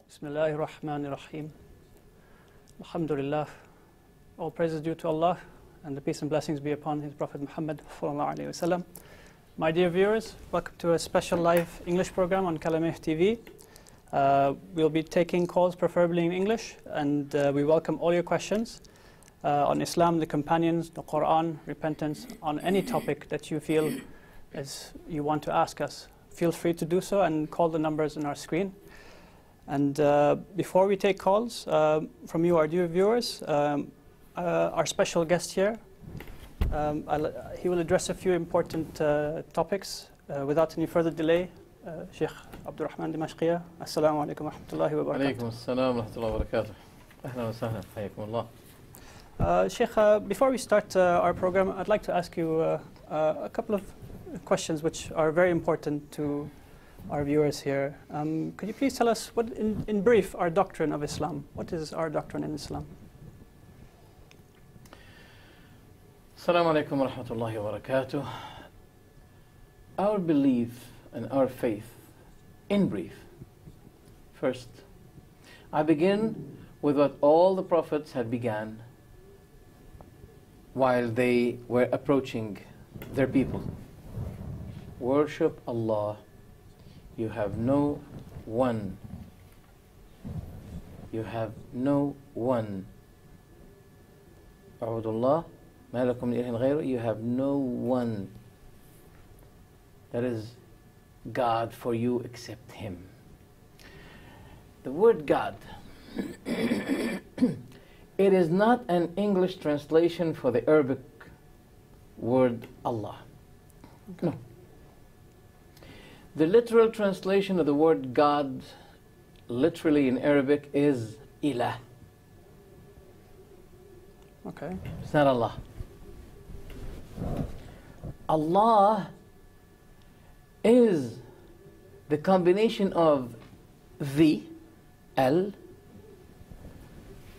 Bismillahirrahmanirrahim. Alhamdulillah. All praise is due to Allah, and the peace and blessings be upon His Prophet Muhammad sallallahu alaihi wasallam. My dear viewers, welcome to a special live English program on kalemehtv. We'll be taking calls, preferably in English, and we welcome all your questions on Islam, the companions, the Quran, repentance, on any topic that you feel as you want to ask us. Feel free to do so and call the numbers on our screen. And before we take calls from you, our dear viewers, our special guest here, he will address a few important topics without any further delay. Sheikh Abdulrahman الدمشقية. Assalamu alaikum wa rahmatullahi wa barakatuh. Alaikum assalam wa rahmatullahi wa barakatuh. Ahlan wa sahlan. Hayyakum Allah. Sheikh, before we start our program, I'd like to ask you a couple of questions which are very important to our viewers here. Could you please tell us, what, in brief, our doctrine of Islam? What is our doctrine in Islam? Assalamu alaikum wa rahmatullahi wa barakatuh. Our belief and our faith, in brief. First, I begin with what all the prophets had began while they were approaching their people. Worship Allah. You have no one. You have no one. A'udullah, ma lakum min ilahin ghayru. You have no one that is God for you except Him. The word God, it is not an English translation for the Arabic word Allah. No. The literal translation of the word God, literally in Arabic, is ilah. Okay. It's not Allah. Allah is the combination of the, al,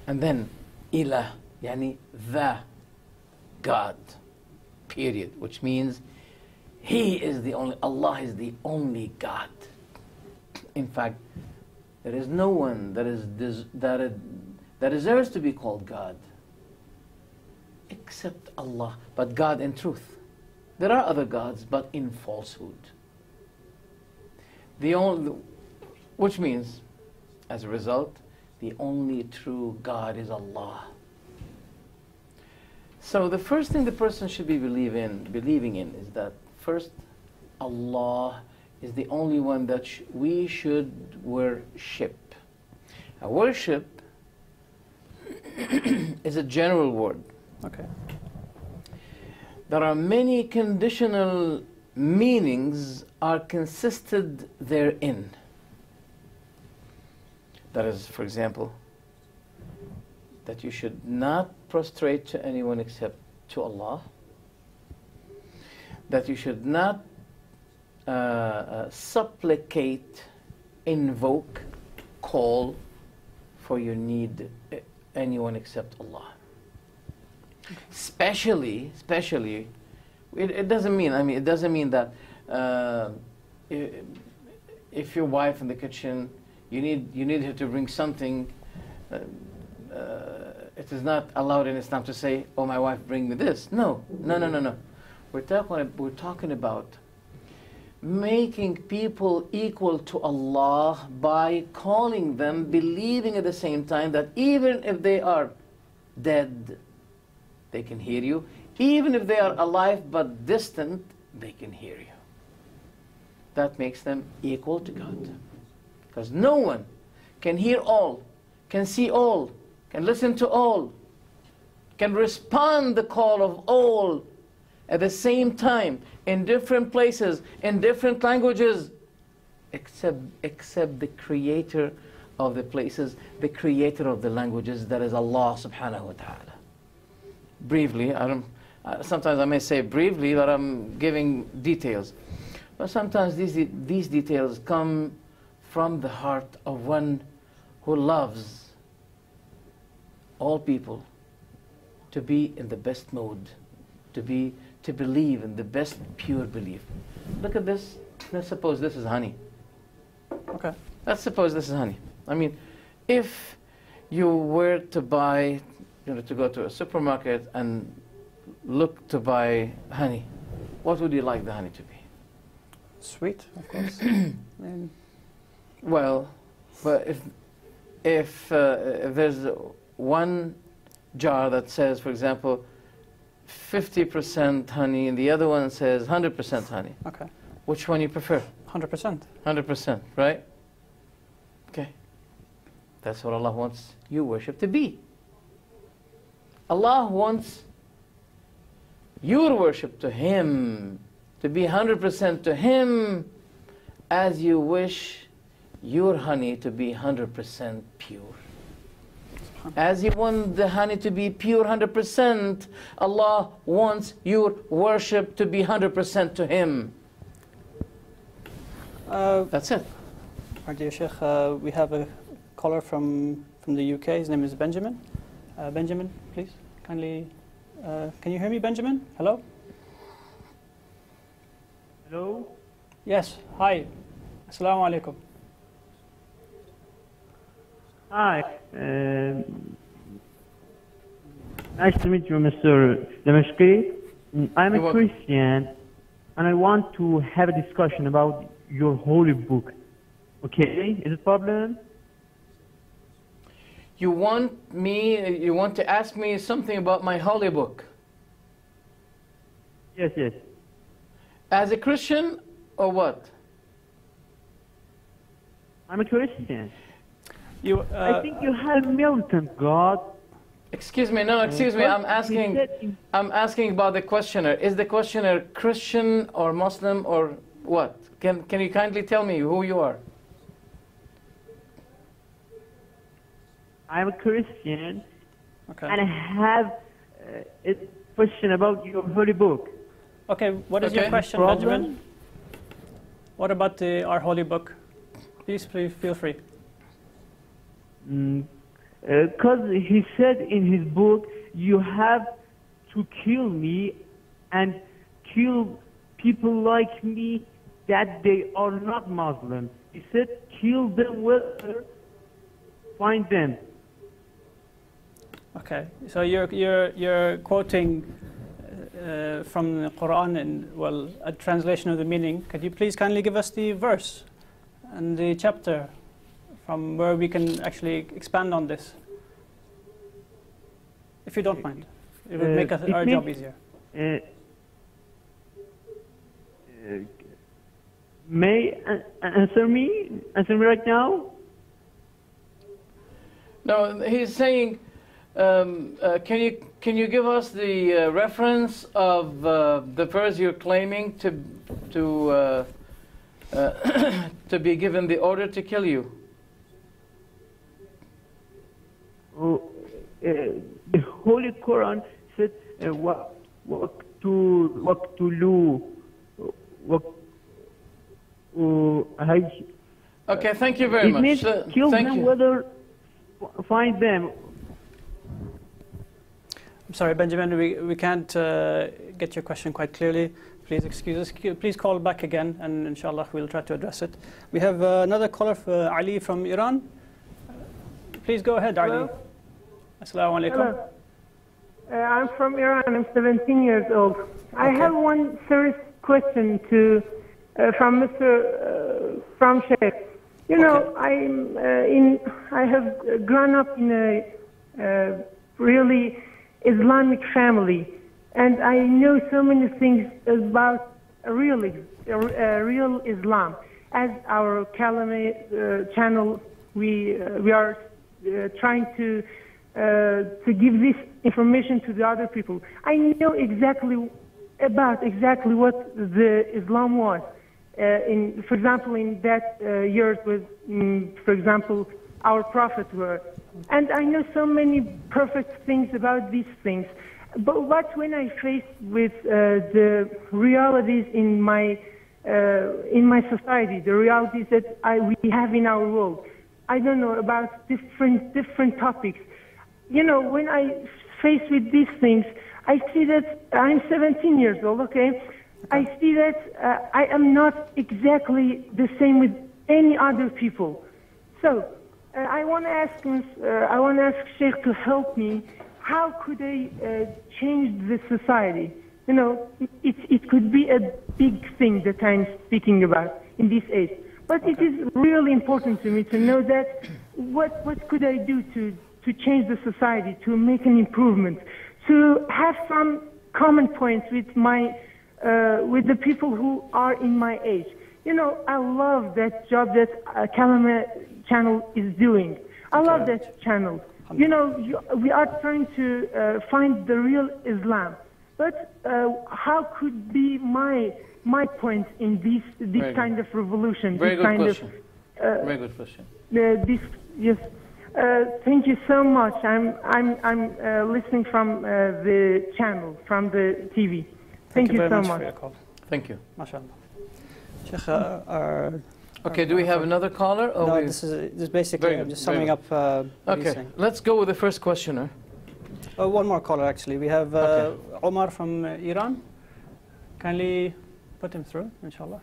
and then ilah, yani the God, period, which means He is the only, Allah is the only God. In fact, there is no one that deserves to be called God except Allah, but God in truth. There are other gods, but in falsehood. Which means, as a result, the only true God is Allah. So the first thing the person should be believing in is that first, Allah is the only one that we should worship. Now, worship is a general word. Okay. There are many conditional meanings are consisted therein. That is, for example, that you should not prostrate to anyone except to Allah, that you should not supplicate, invoke, call for your need anyone except Allah. Especially, it doesn't mean that if your wife in the kitchen, you need her to bring something. It is not allowed in Islam to say, "Oh, my wife, bring me this." No. We're talking about making people equal to Allah by calling them, believing at the same time that even if they are dead, they can hear you. Even if they are alive but distant, they can hear you. That makes them equal to God. Because no one can hear all, can see all, can listen to all, can respond the call of all at the same time, in different places, in different languages, except the creator of the places, the creator of the languages, that is Allah subhanahu wa ta'ala. Briefly, sometimes I may say briefly that I'm giving details, but sometimes these details come from the heart of one who loves all people to be in the best mode, to believe in the best pure belief. Look at this. Let's suppose this is honey. Okay. Let's suppose this is honey. I mean, if you were to buy, to go to a supermarket and look to buy honey, what would you like the honey to be? Sweet, of course. Well, but if there's one jar that says, for example, 50% honey, and the other one says 100% honey. Okay. Which one you prefer? 100%. 100%, right? Okay. That's what Allah wants you worship to be. Allah wants your worship to Him to be 100% to Him, as you wish your honey to be 100% pure. As you want the honey to be pure 100%, Allah wants your worship to be 100% to Him. That's it. Our dear Sheikh, we have a caller from the UK. His name is Benjamin. Benjamin, please, kindly, can you hear me, Benjamin? Hello? Hello? Yes, hi. Assalamu alaikum. Hi. Nice to meet you, Mr. Demeshki. I'm a Christian, and I want to have a discussion about your holy book. Okay? Is it a problem? You want to ask me something about my holy book? Yes, yes. As a Christian, or what? I'm a Christian. You, I think you have militant God. Excuse me, no, excuse me. I'm asking about the questioner. Is the questioner Christian or Muslim or what? Can you kindly tell me who you are? I'm a Christian, okay. and I have a question about your holy book. Okay, what is your question, Benjamin? What about our holy book? Please feel free. Because he said in his book, you have to kill me and kill people like me that they are not Muslim. He said, kill them, whether find them. Okay, so you're quoting from the Quran and, well, a translation of the meaning. Could you please kindly give us the verse and the chapter from where we can actually expand on this, if you don't mind? It would make our job easier. May answer me right now? No, he's saying, can you give us the reference of the verse you're claiming to be given the order to kill you? The Holy Quran said, Okay, thank you very much. It means kill thank them, you. whether find them. I'm sorry, Benjamin, we can't get your question quite clearly. Please excuse us. Please call back again, and inshallah we'll try to address it. We have another caller, Ali from Iran. Please go ahead, Ali. Hello. Assalamu alaikum. Hello. I'm from Iran. I'm 17 years old. I have one serious question from Sheikh. You know, I have grown up in a really Islamic family, and I know so many things about real Islam. As our Kalemehtv channel, we are trying to give this information to the other people. I know exactly what the Islam was. For example, in that years with, for example, our Prophet were. And I know so many perfect things about these things. But when I face with the realities in my society, the realities that we have in our world, I don't know, about different topics. You know, when I face with these things, I see that I'm 17 years old, okay? I see that I am not exactly the same with any other people. So, I want to ask Sheikh to help me. How could I change the society? You know, it could be a big thing that I'm speaking about in this age. But it is really important to me to know that what could I do to change the society, to make an improvement, to have some common points with with the people who are in my age. You know, I love that job that Kalemehtv channel is doing. I love that channel. You know, we are trying to find the real Islam. But how could be my point in this kind of revolution? Very this good kind question. Of, Very good question. Yes. Thank you so much. I'm listening from the channel, from the TV. Thank you very so much much. for your call. Thank you. MashaAllah. Sheikh, Okay, do we have another caller? Or no, this is basically just summing up what he's Okay, saying. let's go with the first questioner. One more caller, actually. We have Omar from Iran. Kindly put him through, inshallah.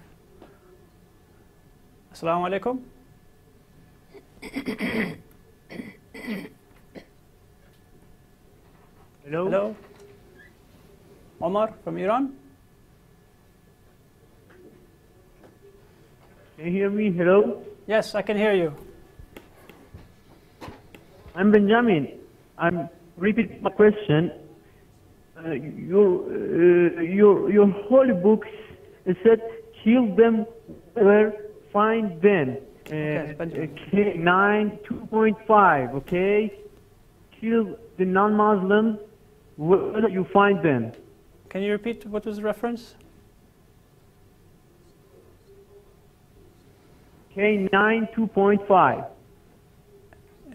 Assalamu alaikum. Hello? Hello. Omar from Iran. Can you hear me? Hello? Yes, I can hear you. I'm Benjamin. I'm repeating my question. Your holy books said, kill them where find them. Okay, 9 2.5, okay? Kill the non-Muslims where you find them. Can you repeat what was the reference? K9 2.5.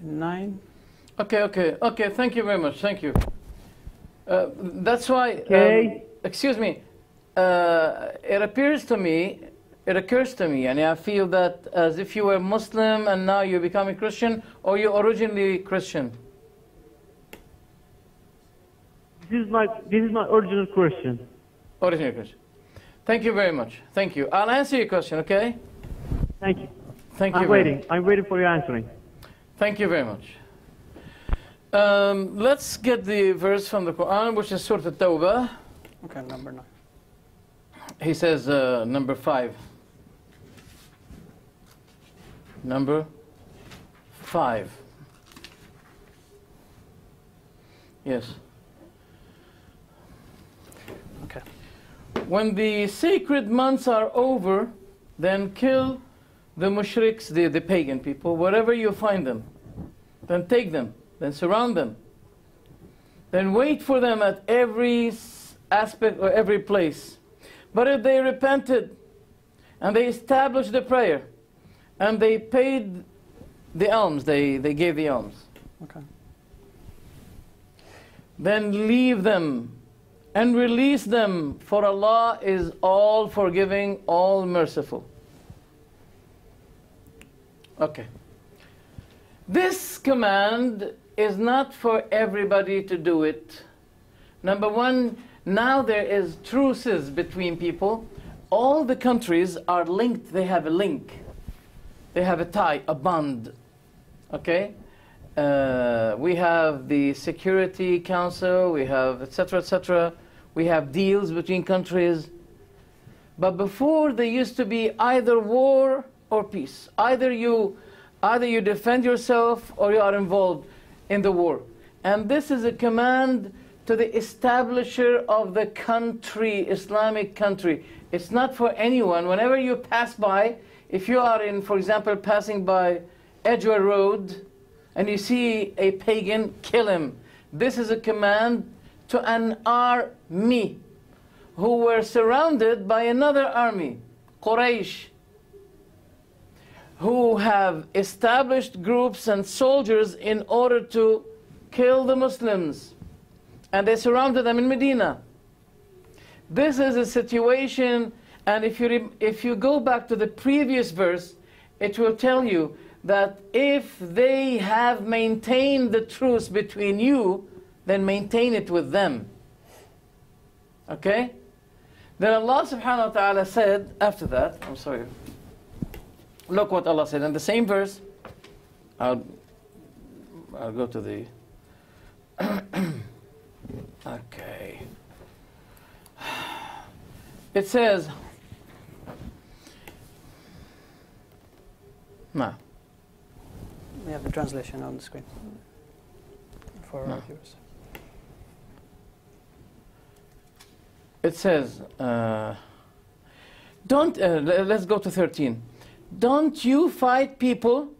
9. Okay, thank you very much, thank you. That's why, Okay. excuse me, it occurs to me, and I feel that as if you were Muslim and now you're becoming Christian, or you originally Christian? This is my original question. Original Christian. Thank you very much, thank you. I'll answer your question, okay? Thank you. Thank you. I'm waiting for your answering. Thank you very much. Let's get the verse from the Quran, which is Surah At-Tawbah. Okay, number 9. He says number 5. Number 5. Yes. Okay. When the sacred months are over, then kill the mushriks, the pagan people, wherever you find them. Then take them, then surround them. Then wait for them at every aspect or every place. But if they repented, and they established the prayer, and they paid the alms, they gave the alms. Okay. Then leave them and release them, for Allah is all forgiving, all merciful. Okay. This command is not for everybody to do it. Number one, now there is truces between people. All the countries are linked. They have a link. They have a tie, a bond. Okay? We have the Security Council, we have etc., etc. We have deals between countries. But before, there used to be either war or peace. Either you defend yourself or you are involved in the war. And this is a command to the establisher of the country, Islamic country. It's not for anyone. Whenever you pass by, if you are in, for example, passing by Edgware Road and you see a pagan, kill him. This is a command to an army who were surrounded by another army, Quraysh, who have established groups and soldiers in order to kill the Muslims. And they surrounded them in Medina. This is a situation, and if you go back to the previous verse, it will tell you that if they have maintained the truce between you, then maintain it with them. Okay? Then Allah subhanahu wa ta'ala said, after that, I'm sorry. Look what Allah said in the same verse. I'll go to the okay. It says no. We have the translation on the screen for our viewers. It says, let's go to 13. Don't you fight people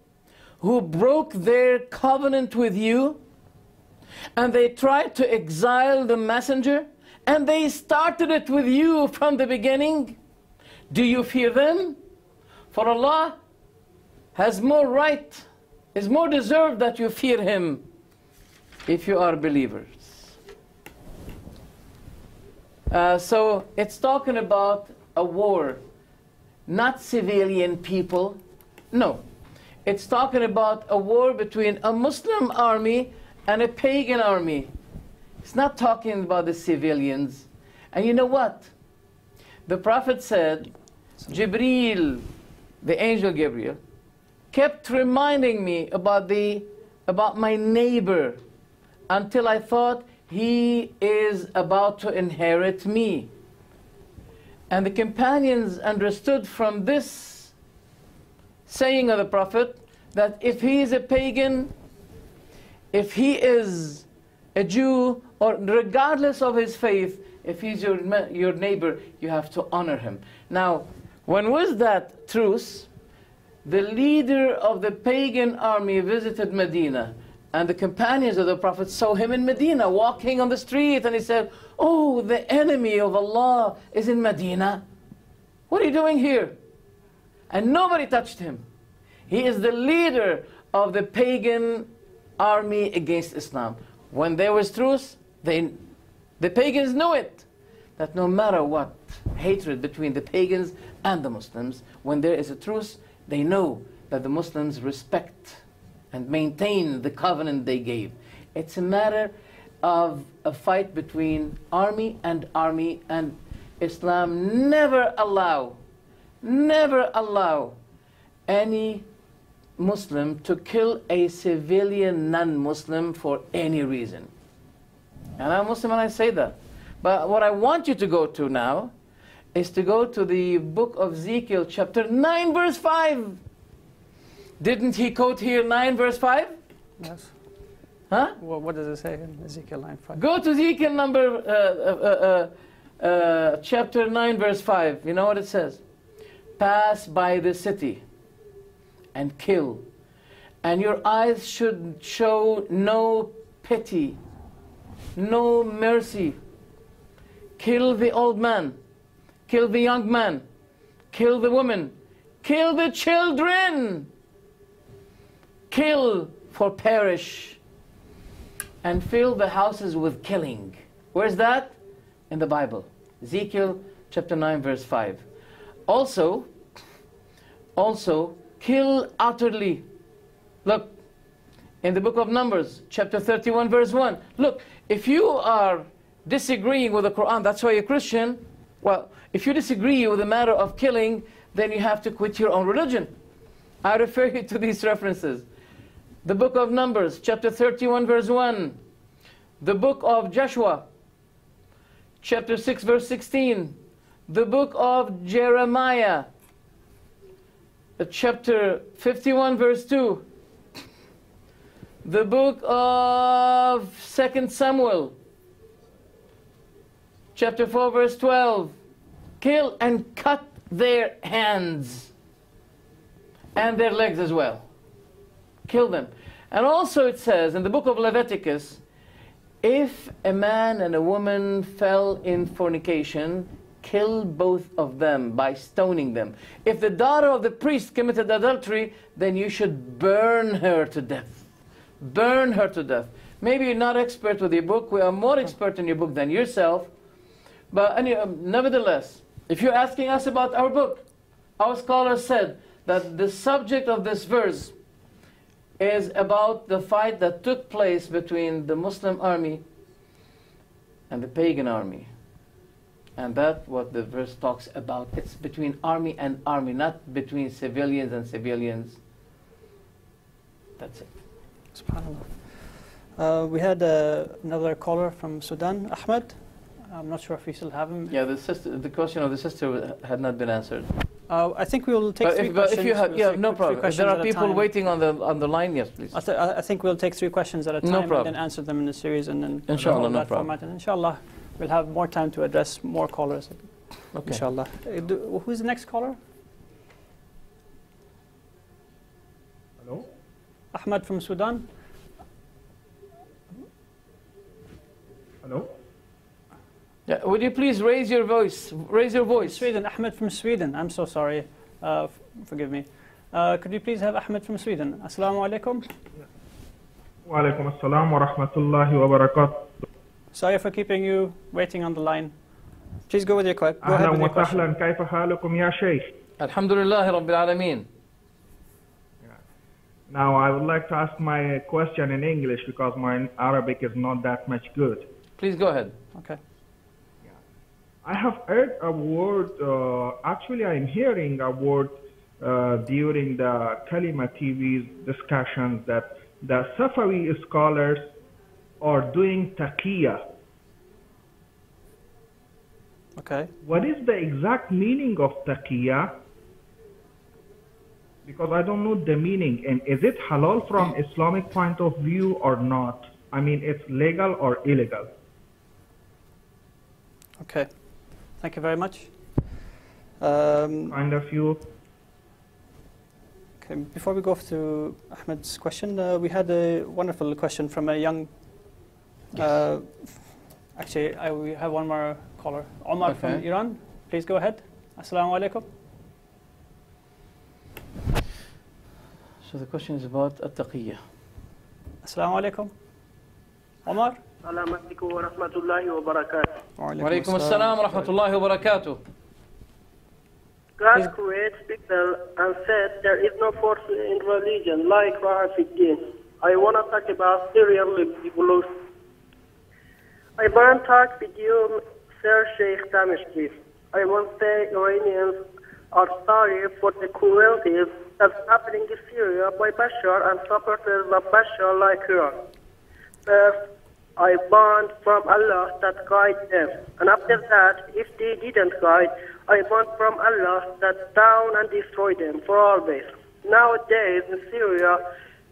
who broke their covenant with you, and they tried to exile the messenger, and they started it with you from the beginning? Do you fear them? For Allah has more right, is more deserved that you fear Him if you are believers. So it's talking about a war, not civilian people. No, it's talking about a war between a Muslim army and a pagan army. It's not talking about the civilians. And you know what? The Prophet said, Jibreel, the angel Gabriel, kept reminding me about my neighbor until I thought he is about to inherit me. And the companions understood from this saying of the Prophet that if he is a pagan, if he is a Jew, or regardless of his faith, if he's your neighbor, you have to honor him. Now, when was that truce? The leader of the pagan army visited Medina, and the companions of the Prophet saw him in Medina walking on the street, and he said, "Oh, the enemy of Allah is in Medina. What are you doing here?" And nobody touched him. He is the leader of the pagan army against Islam. When there was truce, the pagans knew it, that no matter what hatred between the pagans and the Muslims, when there is a truce, they know that the Muslims respect and maintain the covenant they gave. It's a matter of a fight between army, and Islam never allow any Muslim to kill a civilian non-Muslim for any reason. And I'm Muslim and I say that. But what I want you to go to now is to go to the book of Ezekiel, chapter 9, verse 5. Didn't he quote here 9, verse 5? Yes. Huh? Well, what does it say in Ezekiel 9:5? Go to Ezekiel chapter 9, verse 5. You know what it says? Pass by the city and kill, and your eyes should show no pity, no mercy. Kill the old man, kill the young man, kill the woman, kill the children. Kill for perish, and fill the houses with killing. Where's that? In the Bible. Ezekiel chapter 9, verse 5. Also, kill utterly. Look, in the book of Numbers, chapter 31, verse 1. Look, if you are disagreeing with the Quran, that's why you're Christian. Well, if you disagree with the matter of killing, then you have to quit your own religion. I refer you to these references. The book of Numbers, chapter 31, verse 1. The book of Joshua, chapter 6, verse 16. The book of Jeremiah, chapter 51, verse 2. The book of 2 Samuel, chapter 4, verse 12. Kill and cut their hands and their legs as well. Kill them. And also it says in the book of Leviticus, if a man and a woman fell in fornication, kill both of them by stoning them. If the daughter of the priest committed adultery, then you should burn her to death. Burn her to death. Maybe you're not expert with your book. We are more expert in your book than yourself. But anyway, nevertheless, if you're asking us about our book, our scholars said that the subject of this verse is about the fight that took place between the Muslim army and the pagan army. And that's what the verse talks about. It's between army and army, not between civilians and civilians. That's it. SubhanAllah. We had another caller from Sudan, Ahmed. I'm not sure if we still have him. Yeah, the question of the sister had not been answered. I think we will take three But questions. if you have, We'll take no problem. If there are people time. waiting on the line, yes, please. I think we'll take 3 questions at a time problem. and then answer them in a series, and then Inshallah, no that problem. format. And inshallah, we'll have more time to address more callers. Okay. Inshallah. Who's the next caller? Hello? Ahmed from Sudan. Hello? Yeah, would you please raise your voice? Raise your voice. Sweden, Ahmed from Sweden. I'm so sorry. Forgive me. Could you please have Ahmed from Sweden? Assalamu alaikum. Wa alaikum assalam wa rahmatullahi wa barakatuh. Sorry for keeping you waiting on the line. Please go with your question. Go ahead أهلا with your question. وسهلا كيف حالكم يا شيخ? Alhamdulillah Rabbil Alameen. Now I would like to ask my question in English because my Arabic is not that much good. Please go ahead. Okay. I have heard a word, actually I'm hearing a word during the Kalemehtv TV's discussions that the Safawi scholars are doing taqiyya. Okay. What is the exact meaning of taqiyya? Because I don't know the meaning. And is it halal from Islamic point of view or not? I mean, it's legal or illegal? Okay. Thank you very much. Kind of you. Okay. Before we go to Ahmed's question, we had a wonderful question from a young. Actually, we have one more caller. Omar from Iran. Please go ahead. Assalamu alaikum. So the question is about at-taqiyya. Assalamu alaikum. Omar. Assalamu alaikum wa rahmatullahi wa barakatuh. Wa alaikum assalam wa rahmatullahi wa barakatuh. God created people and said there is no force in religion like Rahafid. I want to talk about serial evolution. I want to talk with you, Sir Sheikh Damashki. I want to say Iranians are sorry for the cruelties that's happening in Syria by Bashar and supporters of Bashar like Iran. First, I want from Allah that guide them. And after that, if they didn't guide, I want from Allah that down and destroy them for always. Nowadays in Syria,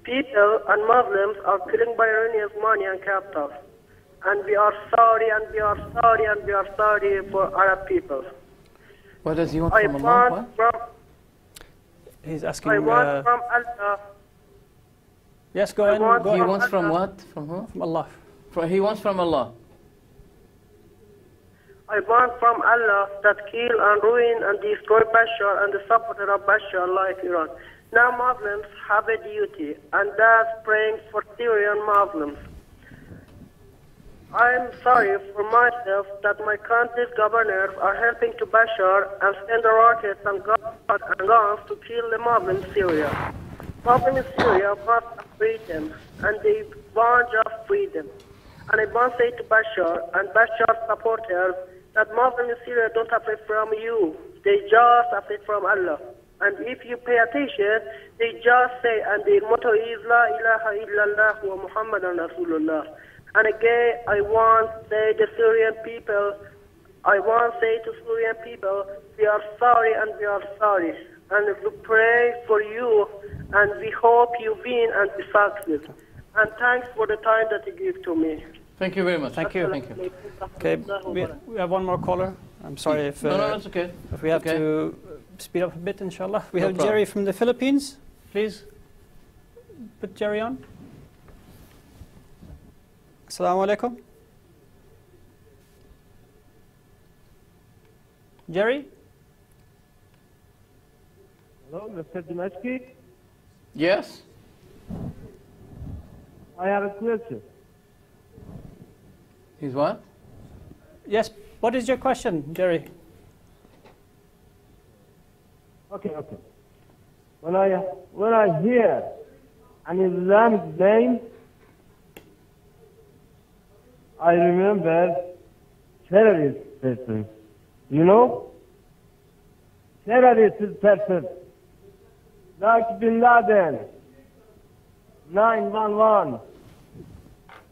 people and Muslims are killing by Iranians money and capital. And we are sorry, and we are sorry, and we are sorry for Arab people. What does he want from Allah? He's asking. I want from Allah. Yes, go ahead. Go He ahead. wants from what? From who? From Allah. He wants from Allah. I want from Allah that kill and ruin and destroy Bashar and the supporter of Bashar like Iran. Now Muslims have a duty, and that's praying for Syrian Muslims. I'm sorry for myself that my country's governors are helping to Bashar and send rockets and guns to kill the Muslims in Syria. Muslims in Syria want freedom, and they want just freedom. And I want to say to Bashar and Bashar's supporters that Muslims in Syria don't afraid from you. They just afraid from Allah. And if you pay attention, they just say, and their motto is La ilaha illallah wa Muhammadan Rasulullah. And again, I want to say to Syrian people, we are sorry and we are sorry. And we pray for you, and we hope you win and be successful. And thanks for the time that you give to me. Thank you very much. Thank you. Thank you. Okay, we have one more caller. I'm sorry if No, it's okay. if we have to speed up a bit, inshallah. We have Jerry from the Philippines. Please put Jerry on. Assalamu alaikum. Jerry? Hello, Mr. Dimashki. Yes? I have a question. He's what? Yes, what is your question, Jerry? Okay. When I hear an Islamic name, I remember terrorist person. You know? Terrorist person. Like Bin Laden. 911.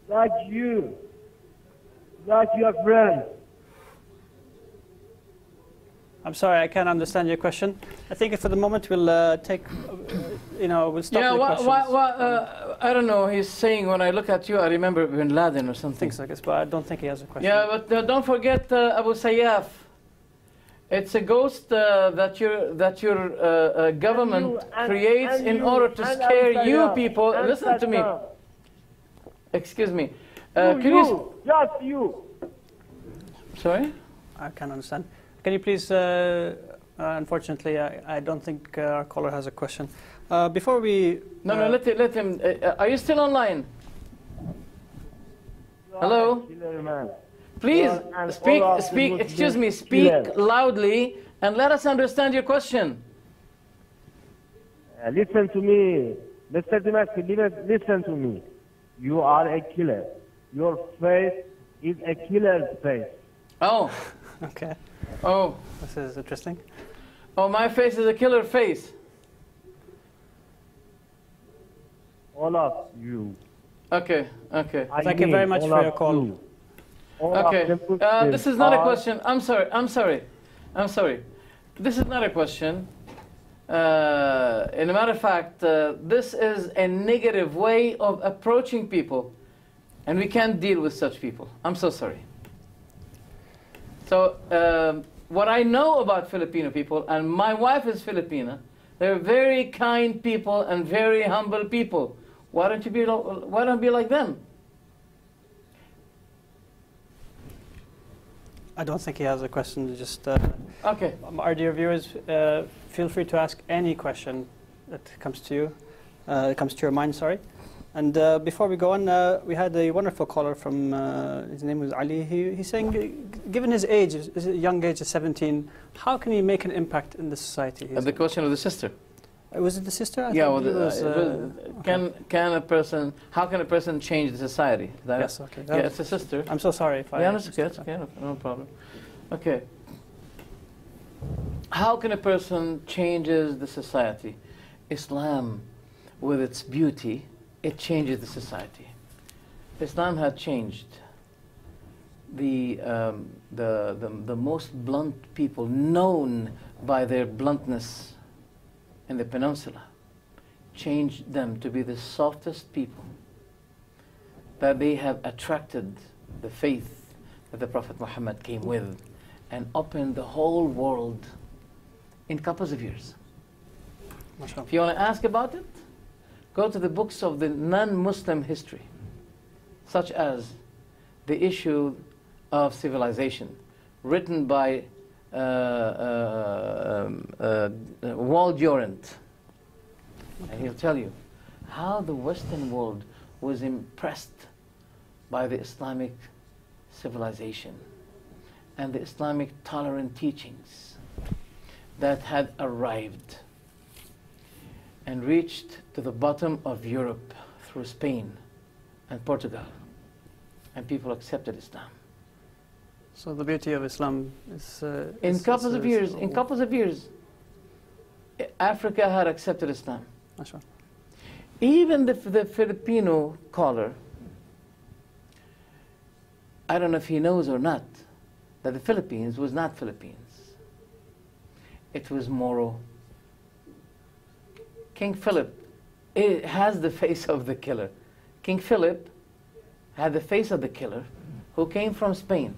Like you. Like your friend. I'm sorry, I can't understand your question. I think for the moment we'll take, we'll stop the questions. I don't know. He's saying when I look at you, I remember Bin Laden or something. Things like this, but I don't think he has a question. Yeah, but don't forget Abu Sayyaf. It's a ghost that your government creates in order to scare you people. Listen to me. Excuse me. Just you. Sorry? I can't understand. Can you please, unfortunately, I don't think our caller has a question. Before we... No, let him. Are you still online? Hello? Please, speak, excuse me, speak loudly and let us understand your question. Listen to me. Mr. Damascus, listen to me. You are a killer. Your face is a killer's face. Oh. Okay. Oh. This is interesting. Oh, my face is a killer face. All of you. Okay, okay. Thank you very much for your call. Okay, this is not a question. I'm sorry. This is not a question. In a matter of fact, this is a negative way of approaching people, and we can't deal with such people. I'm so sorry. So, what I know about Filipino people, and my wife is Filipina, they're very kind people and very humble people. Why don't you be like them? I don't think he has a question. Just okay. Our dear viewers, feel free to ask any question that comes to you, comes to your mind. Sorry. And before we go on, we had a wonderful caller from. His name was Ali. He's saying, given his age, his young age of 17, how can he make an impact in the society? The question of the sister. Was it the sister? Yeah. How can a person change the society? Yes. Okay. Yeah, it's a sister. I'm so sorry if I. Yeah, that's okay. No problem. Okay. How can a person changes the society? Islam, with its beauty, it changes the society. Islam had changed the most blunt people known by their bluntness in the peninsula, changed them to be the softest people, that they have attracted the faith that the Prophet Muhammad came with and opened the whole world in couples of years. If you want to ask about it, go to the books of the non-Muslim history, such as the issue of civilization, written by Walt Durant, and he'll tell you how the Western world was impressed by the Islamic civilization and the Islamic tolerant teachings that had arrived and reached to the bottom of Europe through Spain and Portugal, and people accepted Islam. So the beauty of Islam is... in couples of years, Africa had accepted Islam. Mashallah. Even the Filipino caller, I don't know if he knows or not, that the Philippines was not Philippines. It was Moro. King Philip has the face of the killer. King Philip had the face of the killer who came from Spain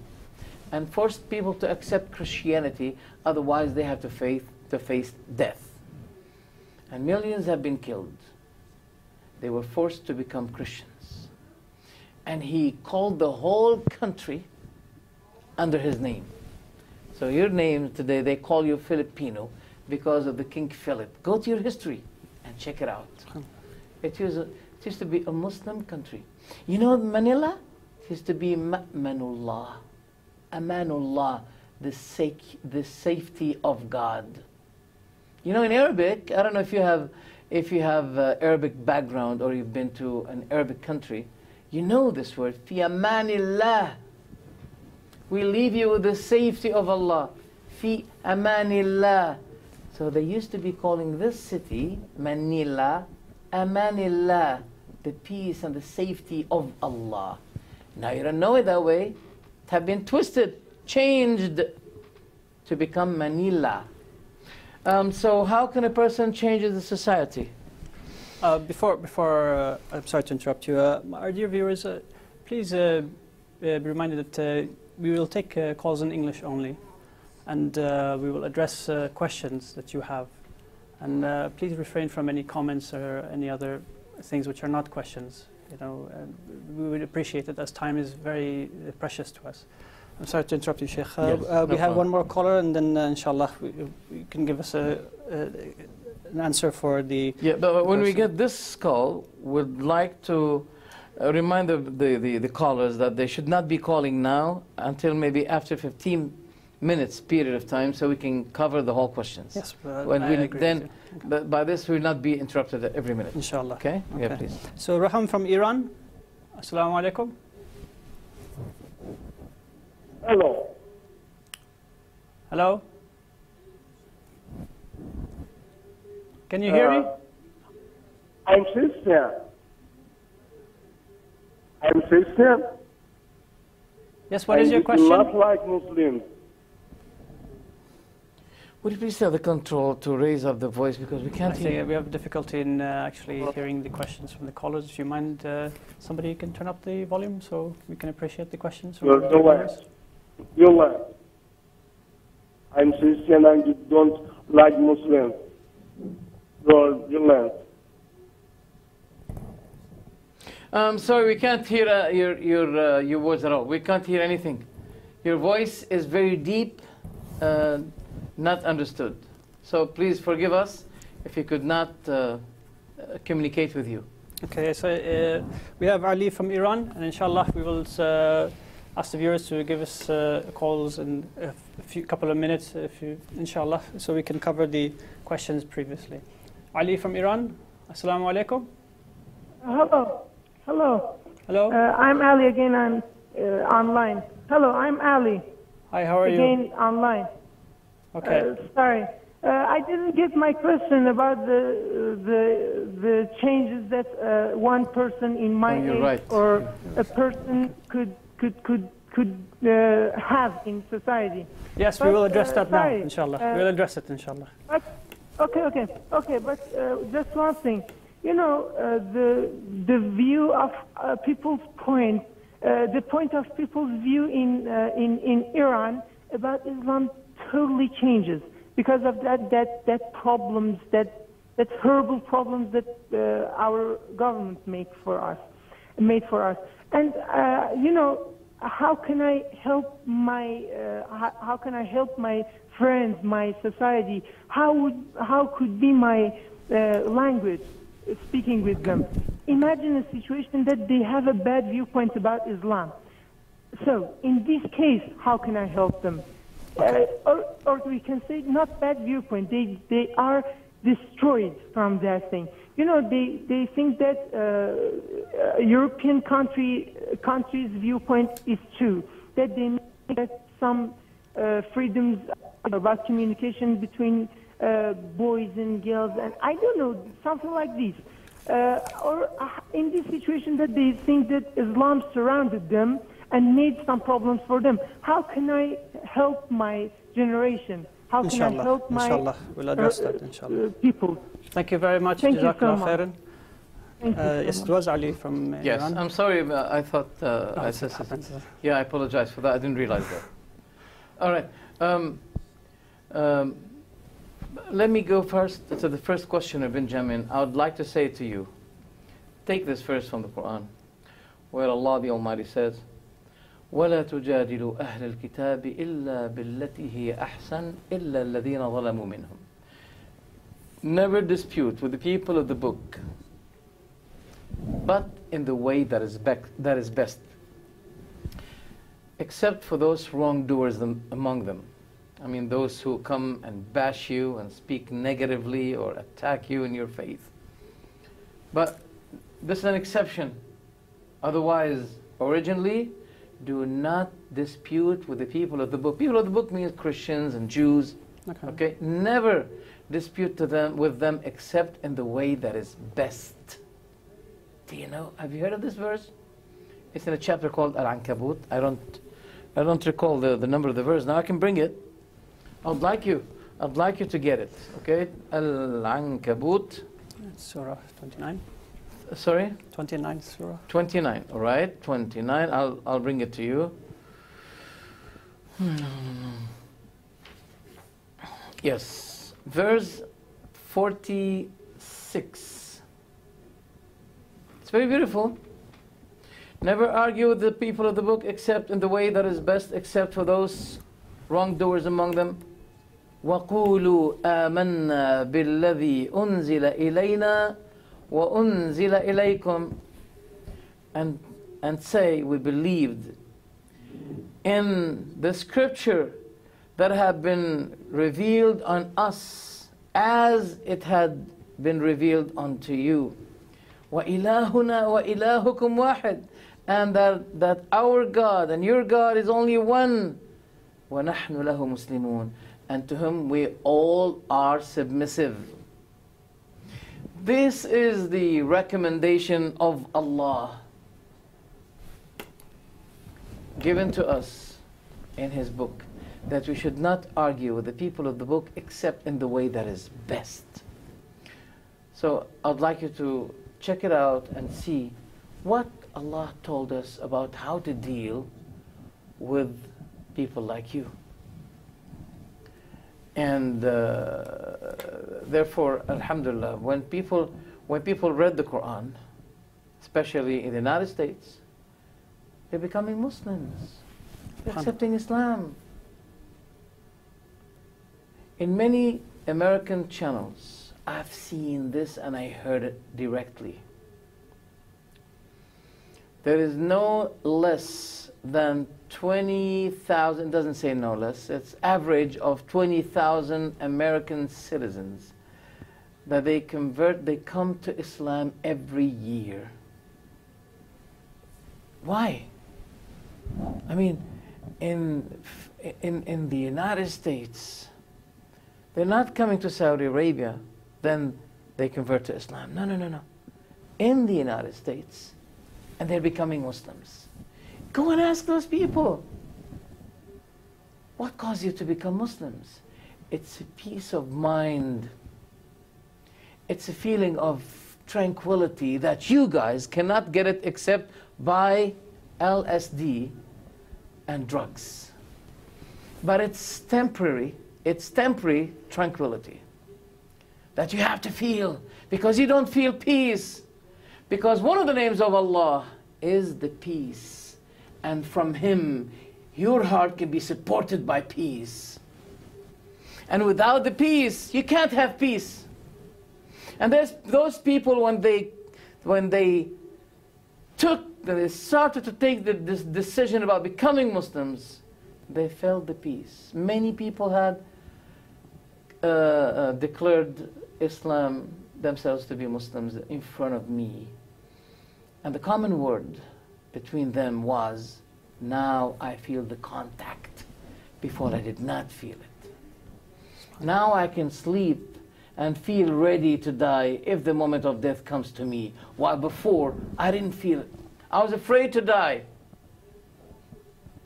and forced people to accept Christianity, otherwise they have to face death. And millions have been killed. They were forced to become Christians. And he called the whole country under his name. So your name today, they call you Filipino because of the King Philip. Go to your history and check it out. It used to be a Muslim country. You know Manila? It used to be Ma'manullah. Amanullah, the safety of God. You know, in Arabic, I don't know if you have Arabic background or you've been to an Arabic country, you know this word, fi amanillah. We leave you with the safety of Allah. Fi amanillah. So they used to be calling this city Manila, Amanillah, the peace and the safety of Allah. Now you don't know it that way. It have been twisted, changed to become Manila. So how can a person change the society? Before I'm sorry to interrupt you, our dear viewers, please be reminded that we will take calls in English only, and we will address questions that you have. And please refrain from any comments or any other things which are not questions. We would appreciate it, as time is very precious to us. I'm sorry to interrupt you, Sheikh. Yes, we have one more caller, and then inshallah you can give us an answer for the... Yeah, but when we get this call, we'd like to remind the callers that they should not be calling now until maybe after 15 minutes period of time, so we can cover the whole questions. Yes, when I agree with you. But by this we will not be interrupted every minute. Inshallah. Okay? Yeah, please. So Raham from Iran. Assalamu alaikum. Hello. Hello. Can you hear me? I'm Christian. I'm Christian. Yes, what is your question? I do not like Muslims. Would you please have the control to raise up the voice, because we can't hear? We have difficulty in actually hearing the questions from the callers. If you mind, somebody can turn up the volume so we can appreciate the questions. You're left. I'm Christian and you don't like Muslims. You're left. Sorry, we can't hear your words at all. We can't hear anything. Your voice is very deep, not understood. So please forgive us if we could not communicate with you. Okay, so we have Ali from Iran, and inshallah we will ask the viewers to give us calls in a couple of minutes, inshallah, so we can cover the questions previously. Ali from Iran, assalamu alaikum. Hello. Hello. I'm Ali again. I'm online. Hello, I'm Ali. Hi, how are you? Again online. Okay. Sorry, I didn't get my question about the changes that one person in my age or a person could have in society. Yes, we will address that now, inshallah. We will address it, inshallah. Okay. But just one thing. The view of people's point, the point of people's view in Iran about Islam totally changes because of that problems, that horrible problems that our government made for us. And how can I help my friends, my society? How could be my language speaking with them? Imagine a situation that they have a bad viewpoint about Islam. So in this case, how can I help them? Or we can say not bad viewpoint. They are destroyed from that thing. They think that European countries' viewpoint is true. That they make some freedoms about communication between boys and girls, and I don't know, something like this. Or in this situation that they think that Islam surrounded them and made some problems for them. How can I help my generation? How can I help my inshallah, we'll address that, inshallah. People? Thank you very much. Thank you so much. Yes, it was Ali from Iran. Yes, I'm sorry, I thought I said something. Yeah, I apologize for that. I didn't realize that. All right. Let me go first to the first question of Benjamin. I would like to say to you, take this verse from the Quran, where Allah the Almighty says, وَلَا تُجَادِلُوا أَهْلَ الْكِتَابِ إِلَّا بِالَّتِي هِيَ أَحْسَنُ إِلَّا الَّذِينَ ظَلَمُوا مِنْهُمْ. Never dispute with the people of the book, but in the way that is best, except for those wrongdoers among them. I mean, those who come and bash you and speak negatively or attack you in your faith. But this is an exception. Otherwise, originally, do not dispute with the people of the book. People of the book means Christians and Jews. Okay? Never dispute with them except in the way that is best. Do you know? Have you heard of this verse? It's in a chapter called Al-Ankabut. I don't recall the number of the verse. Now I can bring it. I'd like you to get it. Okay? Al-Ankabut. Surah 29. Sorry? 29 surah. 29. All right. 29. I'll bring it to you. Yes. Verse 46. It's very beautiful. Never argue with the people of the book except in the way that is best, except for those wrongdoers among them. وَقُولُوا آمَنَّا بِالَّذِي أُنزِلَ إِلَيْنَا وَأُنزِلَ إِلَيْكُمْ, and say, we believed in the scripture that had been revealed on us as it had been revealed unto you. وَإِلَهُنَا وَإِلَهُكُمْ وَاحِدٌ, and that our God and your God is only one. وَنَحْنُ لَهُ مُسْلِمُونَ, and to whom we all are submissive. This is the recommendation of Allah given to us in His book, that we should not argue with the people of the book except in the way that is best. So I'd like you to check it out and see what Allah told us about how to deal with people like you. And therefore, alhamdulillah, when people read the Quran, especially in the United States, they're becoming Muslims. They're accepting Islam. In many American channels, I've seen this and I heard it directly. There is no less than 20,000, doesn't say no less, it's average of 20,000 American citizens that they convert, they come to Islam every year. Why? I mean, in the United States, they're not coming to Saudi Arabia, then they convert to Islam. No, no, no, no. In the United States, and they're becoming Muslims. Go and ask those people, what caused you to become Muslims? It's a peace of mind. It's a feeling of tranquility that you guys cannot get it except by LSD and drugs. But it's temporary tranquility that you have to feel, because you don't feel peace. Because one of the names of Allah is the peace. And from Him, your heart can be supported by peace. And without the peace, you can't have peace. And there's those people, when they started to take this decision about becoming Muslims, they felt the peace. Many people had declared Islam themselves to be Muslims in front of me. And the common word between them was, now I feel the contact. Before I did not feel it. Now I can sleep and feel ready to die if the moment of death comes to me. While before, I didn't feel it. I was afraid to die.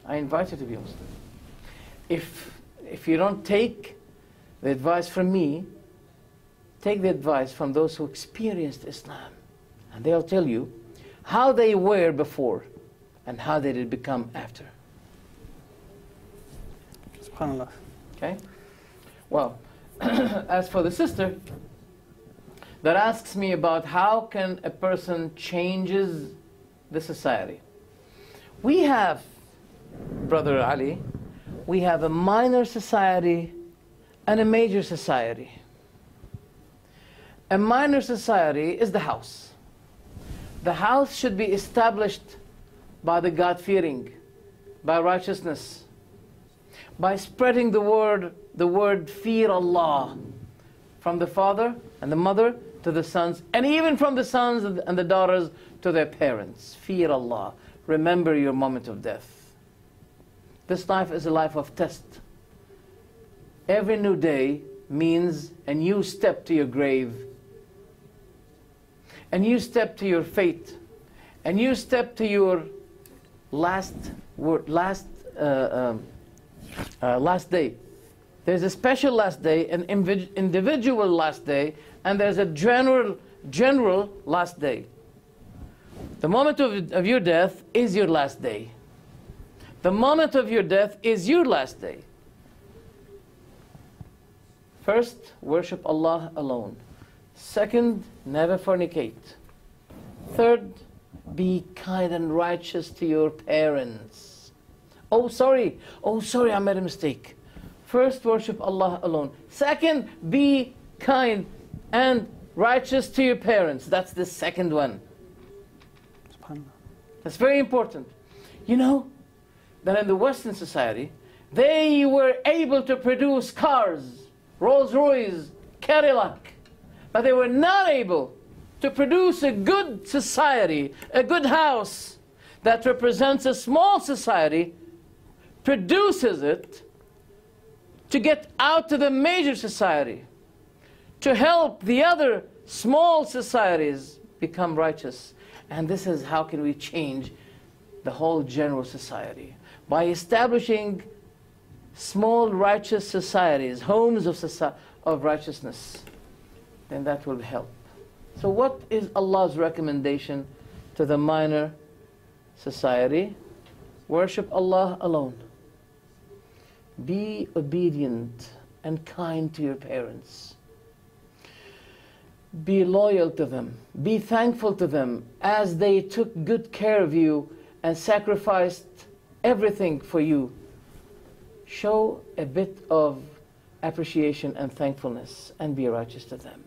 I invite you to be Muslim. If you don't take the advice from me, take the advice from those who experienced Islam. And they'll tell you how they were before and how they did become after. SubhanAllah. Okay? Well, as for the sister that asks me about how can a person changes the society. We have, Brother Ali, we have a minor society and a major society. A minor society is the house. The house should be established by the God-fearing, by righteousness, by spreading the word fear Allah, from the father and the mother to the sons, and even from the sons and the daughters to their parents. Fear Allah. Remember your moment of death. This life is a life of test. Every new day means a new step to your grave. and you step to your fate, and you step to your last day. There's a special last day, an individual last day, and there's a general last day. The moment of your death is your last day. The moment of your death is your last day. First, worship Allah alone. Second, never fornicate. Third, be kind and righteous to your parents. Oh, sorry, I made a mistake. First, worship Allah alone. Second, be kind and righteous to your parents. That's the second one. That's very important. You know that in the Western society, they were able to produce cars, Rolls-Royce, Cadillac, but they were not able to produce a good society, a good house that represents a small society, produces it to get out to the major society, to help the other small societies become righteous. And this is how can we change the whole general society. By establishing small righteous societies, homes of righteousness, then that will help. So what is Allah's recommendation to the minor society? Worship Allah alone. Be obedient and kind to your parents. Be loyal to them. Be thankful to them as they took good care of you and sacrificed everything for you. Show a bit of appreciation and thankfulness and be righteous to them.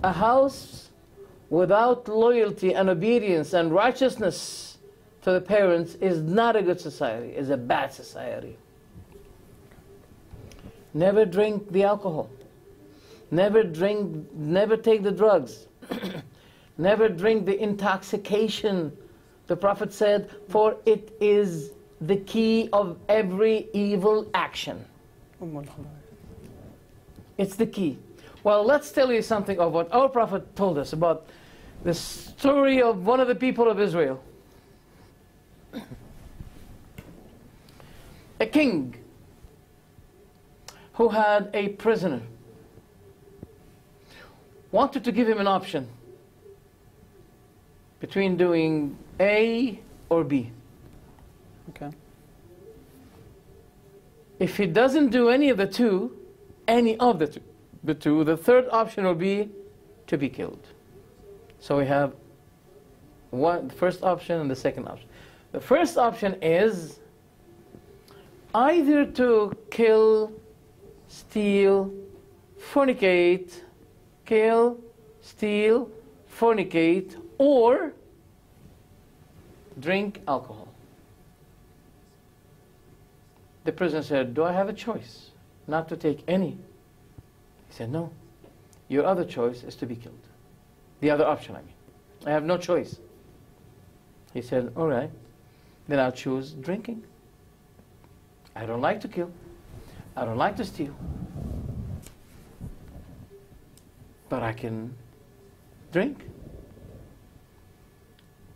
A house without loyalty and obedience and righteousness to the parents is not a good society, is a bad society. Never drink the alcohol. Never take the drugs. Never drink the intoxication. The Prophet said, for it is the key of every evil action. It's the key. Well, let's tell you something of what our Prophet told us about the story of one of the people of Israel. A king who had a prisoner wanted to give him an option between doing A or B. Okay. If he doesn't do any of the two, the third option will be to be killed. So we have the first option and the second option. The first option is either to kill, steal, fornicate, kill, steal, fornicate, or drink alcohol. The prisoner said, do I have a choice not to take any? He said, no. Your other choice is to be killed. The other option, I mean. I have no choice. He said, all right, then I'll choose drinking. I don't like to kill. I don't like to steal. But I can drink.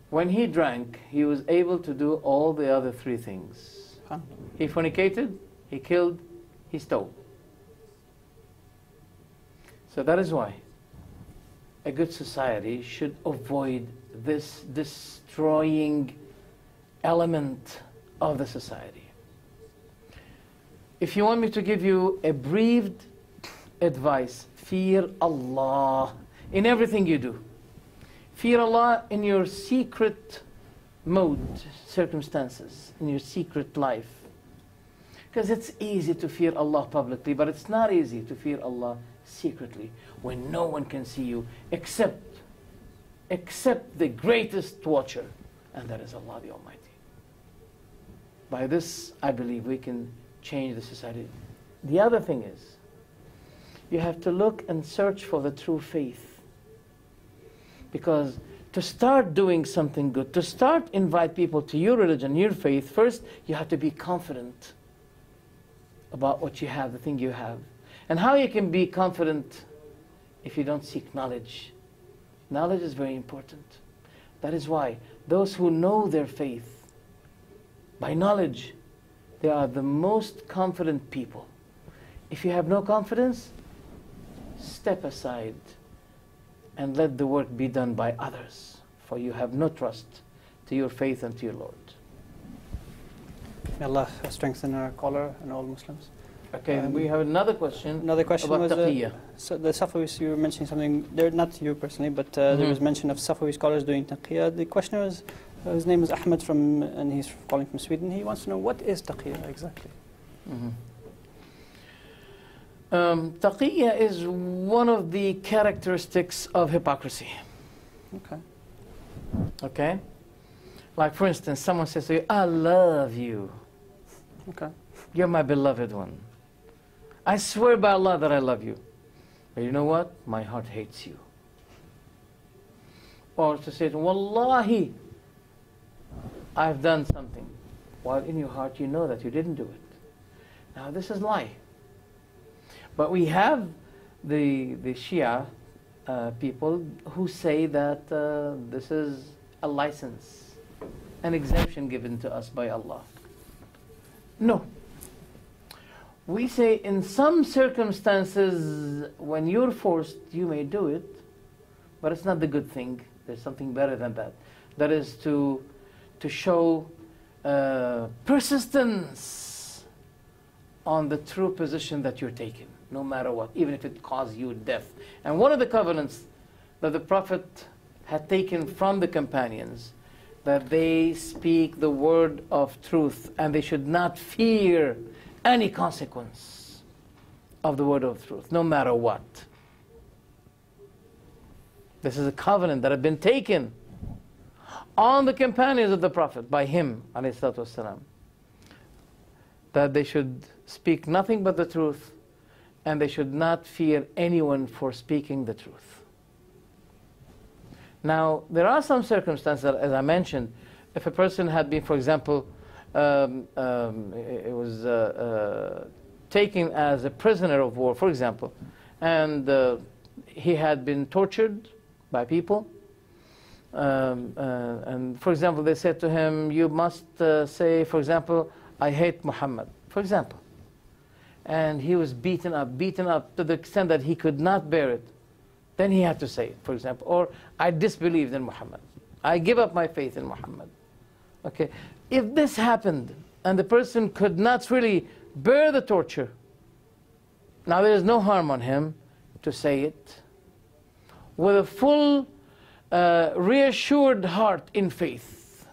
When he drank, he was able to do all the other three things. He fornicated, he killed, he stole. So that is why a good society should avoid this destroying element of the society. If you want me to give you a brief advice, fear Allah in everything you do. Fear Allah in your secret mode, circumstances, in your secret life. Because it's easy to fear Allah publicly, but it's not easy to fear Allah secretly when no one can see you except the greatest watcher, and that is Allah the Almighty. By this, I believe we can change the society. The other thing is, you have to look and search for the true faith. Because to start doing something good, to start invite people to your religion, your faith, first you have to be confident about what you have, the thing you have. And how you can be confident if you don't seek knowledge? Knowledge is very important. That is why those who know their faith by knowledge, they are the most confident people. If you have no confidence, step aside and let the work be done by others, for you have no trust to your faith and to your Lord. May Allah strengthen our caller and all Muslims. Okay, we have another question. Another question about was taqiyya. so the Safawis, you were mentioning something, they're not you personally, but there was mention of Safawi scholars doing taqiyya. The questioner was, his name is Ahmed and he's calling from Sweden. He wants to know, what is taqiyya exactly? Taqiyya is one of the characteristics of hypocrisy. Okay. Okay? Like for instance, someone says to you, I love you. Okay. You're my beloved one. I swear by Allah that I love you. But you know what? My heart hates you. Or to say, Wallahi, I've done something. While in your heart you know that you didn't do it. Now this is lie. But we have the Shia people who say that this is a license, an exemption given to us by Allah. No. We say in some circumstances, when you're forced, you may do it, but it's not the good thing. There's something better than that. That is to show persistence on the true position that you're taking, no matter what, even if it causes you death. And one of the covenants that the Prophet had taken from the companions, that they speak the word of truth and they should not fear any consequence of the word of truth, no matter what. This is a covenant that had been taken on the companions of the Prophet by him, ﷺ, that they should speak nothing but the truth and they should not fear anyone for speaking the truth. Now, there are some circumstances, as I mentioned, if a person had been, for example, it was taken as a prisoner of war, for example, and he had been tortured by people, and for example, they said to him, you must say, for example, I hate Muhammad, for example. And he was beaten up to the extent that he could not bear it. Then he had to say it, for example, or I disbelieved in Muhammad. I give up my faith in Muhammad. Okay, if this happened and the person could not really bear the torture, now there is no harm on him to say it with a full, reassured heart in faith.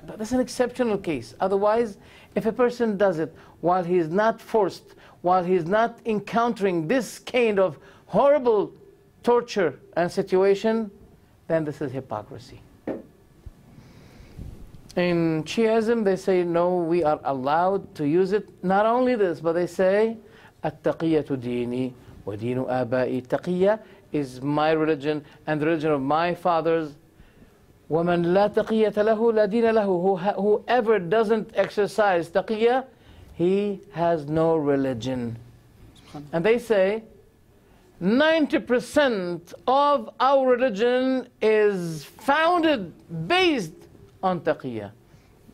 But that's an exceptional case. Otherwise, if a person does it while he is not forced, while he is not encountering this kind of horrible torture and situation, then this is hypocrisy. In Shiism, they say, no, we are allowed to use it. Not only this, but they say, التقية ديني ودين آبائي. Taqiyya is my religion and the religion of my fathers. وَمَنْ لَا تَقِيَّةَ لَهُ لَا دِينَ لَهُ. Whoever doesn't exercise taqiyya, he has no religion. And they say, 90% of our religion is founded, based on taqiyya.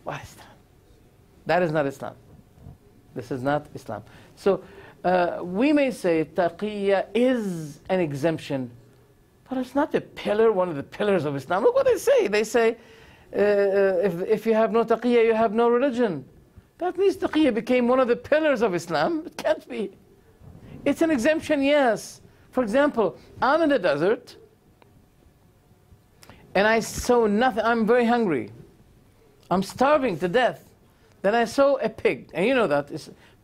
What is that? That is not Islam. This is not Islam. So we may say taqiyya is an exemption, but it's not a pillar, one of the pillars of Islam. Look what they say. They say, if you have no taqiyya, you have no religion. That means taqiyya became one of the pillars of Islam. It can't be. It's an exemption, yes. For example, I'm in the desert, and I saw nothing. I'm very hungry. I'm starving to death. Then I saw a pig, and you know that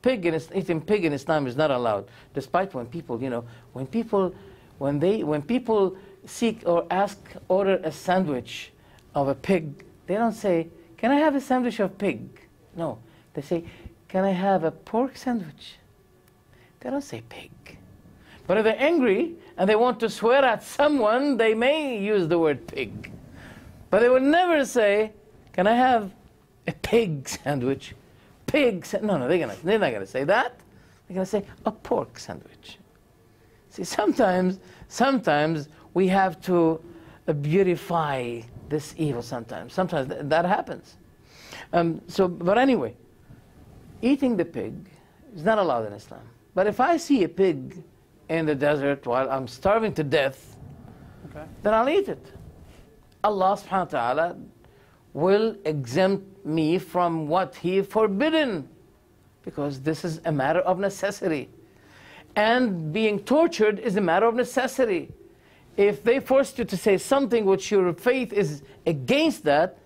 eating pig in Islam is not allowed. Despite when people, you know, when people seek or order a sandwich of a pig, they don't say, "Can I have a sandwich of pig?" No, they say, "Can I have a pork sandwich?" They don't say pig. But if they're angry and they want to swear at someone, they may use the word pig. But they would never say, "Can I have a pig sandwich?" No, they're not going to say that. They're going to say a pork sandwich. See, sometimes we have to beautify this evil sometimes. Sometimes that happens. But anyway, eating the pig is not allowed in Islam. But if I see a pig in the desert while I'm starving to death, then I'll eat it. Allah subhanahu wa ta'ala will exempt me from what He forbidden, because this is a matter of necessity. And being tortured is a matter of necessity. If they forced you to say something which your faith is against that,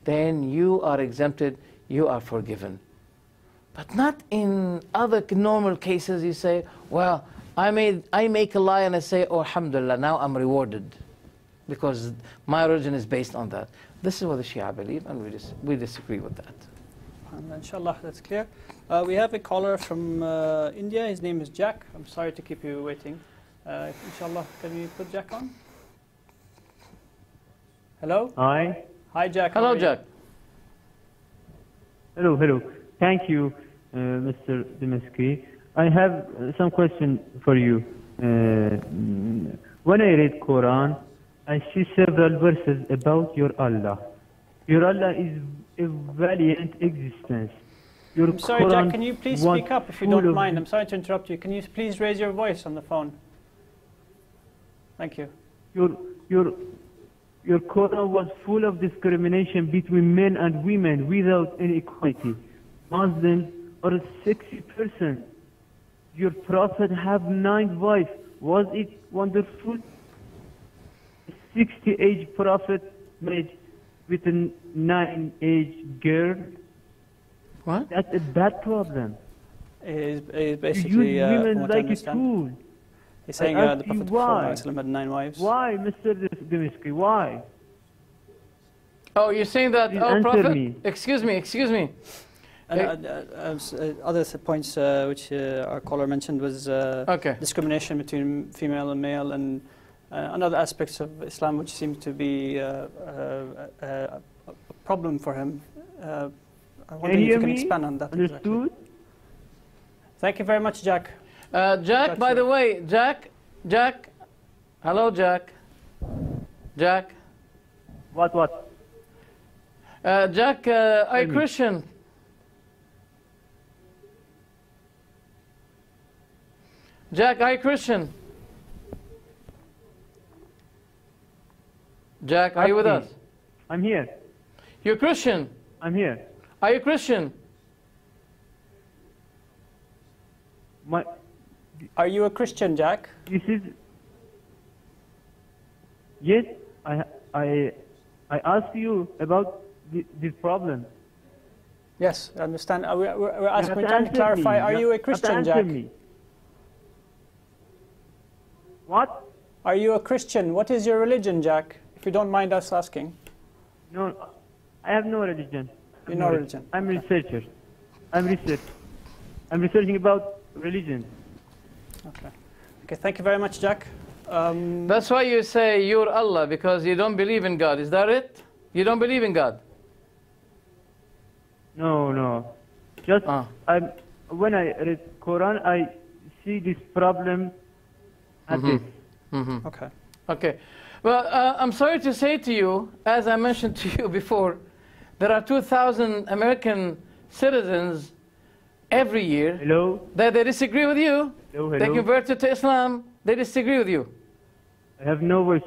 then you are exempted, you are forgiven. But not in other normal cases you say, well, I make a lie and I say, oh, alhamdulillah, now I'm rewarded, because my religion is based on that. This is what the Shia believe, and we disagree with that. Inshallah, that's clear. We have a caller from India. His name is Jack. I'm sorry to keep you waiting. Inshallah, can you put Jack on? Hello? Hi. Hi, Jack. Hello, Jack. Hello, hello. Thank you, Mr. Dmytski. I have some question for you. When I read Quran, I see several verses about your Allah. Your Allah is a valiant existence. Your I'm sorry, Quran Jack, can you please speak up if you don't mind? I'm sorry to interrupt you. Can you please raise your voice on the phone? Thank you. Your Quran was full of discrimination between men and women without any equality. Muslims are 60%. Your Prophet have 9 wives. Was it wonderful? 60-age Prophet made with a 9-age girl. What? That's a bad problem. He's You basically, use from women what I like a understand, tool. he's saying I the ask you Prophet why? had 9 wives. Why, Mr. Dmytski? Why? Oh, you're saying that, Please oh, answer Prophet? me. Excuse me. Other points which our caller mentioned was discrimination between female and male, and other aspects of Islam which seem to be a problem for him. I wonder if you can expand on that. Understood? Exactly. Thank you very much, Jack. Jack, by the way, Jack. Hello, Jack. Jack. What? Jack, are you Christian? Jack, are you Christian? Jack, are you with us? I'm here. You're Christian? I'm here. Are you Christian? Are you a Christian, Jack? This is. Yes, I asked you about this problem. Yes, I understand. We're asking, we're trying to clarify. Are you a Christian, Jack? What? Are you a Christian? What is your religion, Jack? If you don't mind us asking. No, I have no religion. You're no religion. I'm a researcher. I'm researching about religion. Okay, thank you very much, Jack. That's why you say you're Allah, because you don't believe in God. Is that it? You don't believe in God? No. Just when I read Quran, I see this problem at this. Okay. Well, I'm sorry to say to you, as I mentioned to you before, there are 2,000 American citizens every year that they disagree with you. Hello. They converted to Islam. They disagree with you. I have no voice.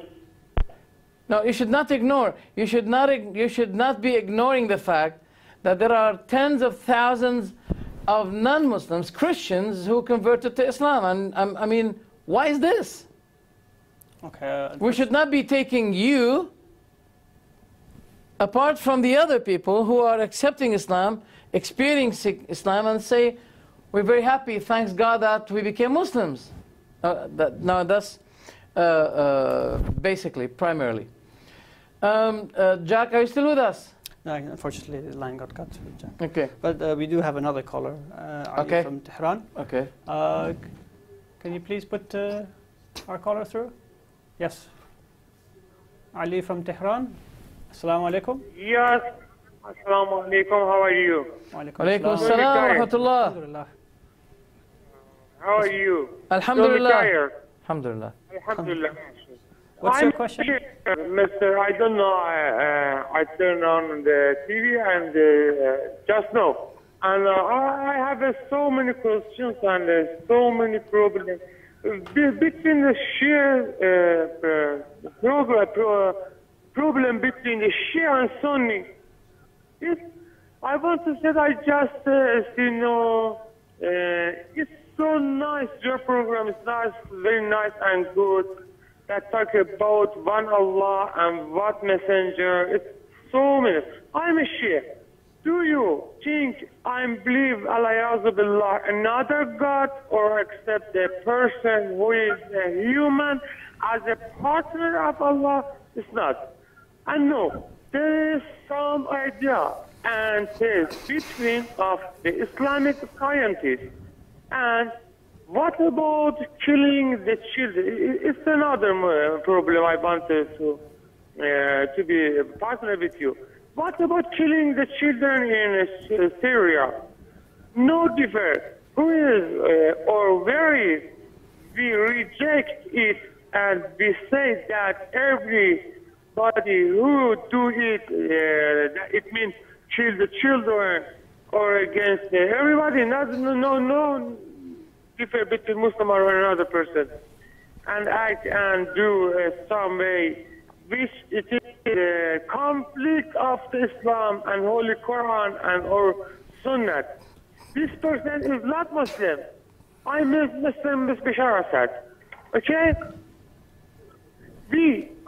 No, you should not ignore. You should not be ignoring the fact that there are tens of thousands of non-Muslims, Christians, who converted to Islam. And I mean, why is this? We should not be taking you apart from the other people who are accepting Islam, experiencing Islam, and say, we're very happy, thanks God that we became Muslims. That's basically, primarily. Jack, are you still with us? No, unfortunately, the line got cut, Jack. Okay. But we do have another caller, Ali from Tehran. Okay. Can you please put our caller through? Yes. Ali from Tehran. Assalamu alaikum. Yes. Assalamu alaikum. How are you? Alaikum assalam wa rahmatullah. How are you? Alhamdulillah. Retired. Alhamdulillah. Alhamdulillah. What's your question? Mr. I don't know. I turn on the TV and just now. And I have so many questions and so many problems. Between the sheer problem between the Shia and Sunni. I want to say I just, it's so nice. Your program is nice, very nice and good. That talk about one Allah and one messenger. It's so many. I'm a Shia. Do you think I believe Allah another God or accept a person who is a human as a partner of Allah? It's not. And no, there is some idea and test between of the Islamic scientists. And what about killing the children? It's another problem I wanted to be a partner with you. What about killing the children in Syria? No difference. Who is or where is? We reject it and we say that everybody who do it, it means kill the children or against everybody. No difference between Muslim or another person. And act and do some way which it is a conflict of the Islam and Holy Quran and or Sunnah. This person is not Muslim. I'm Muslim with Bashar Assad. Okay?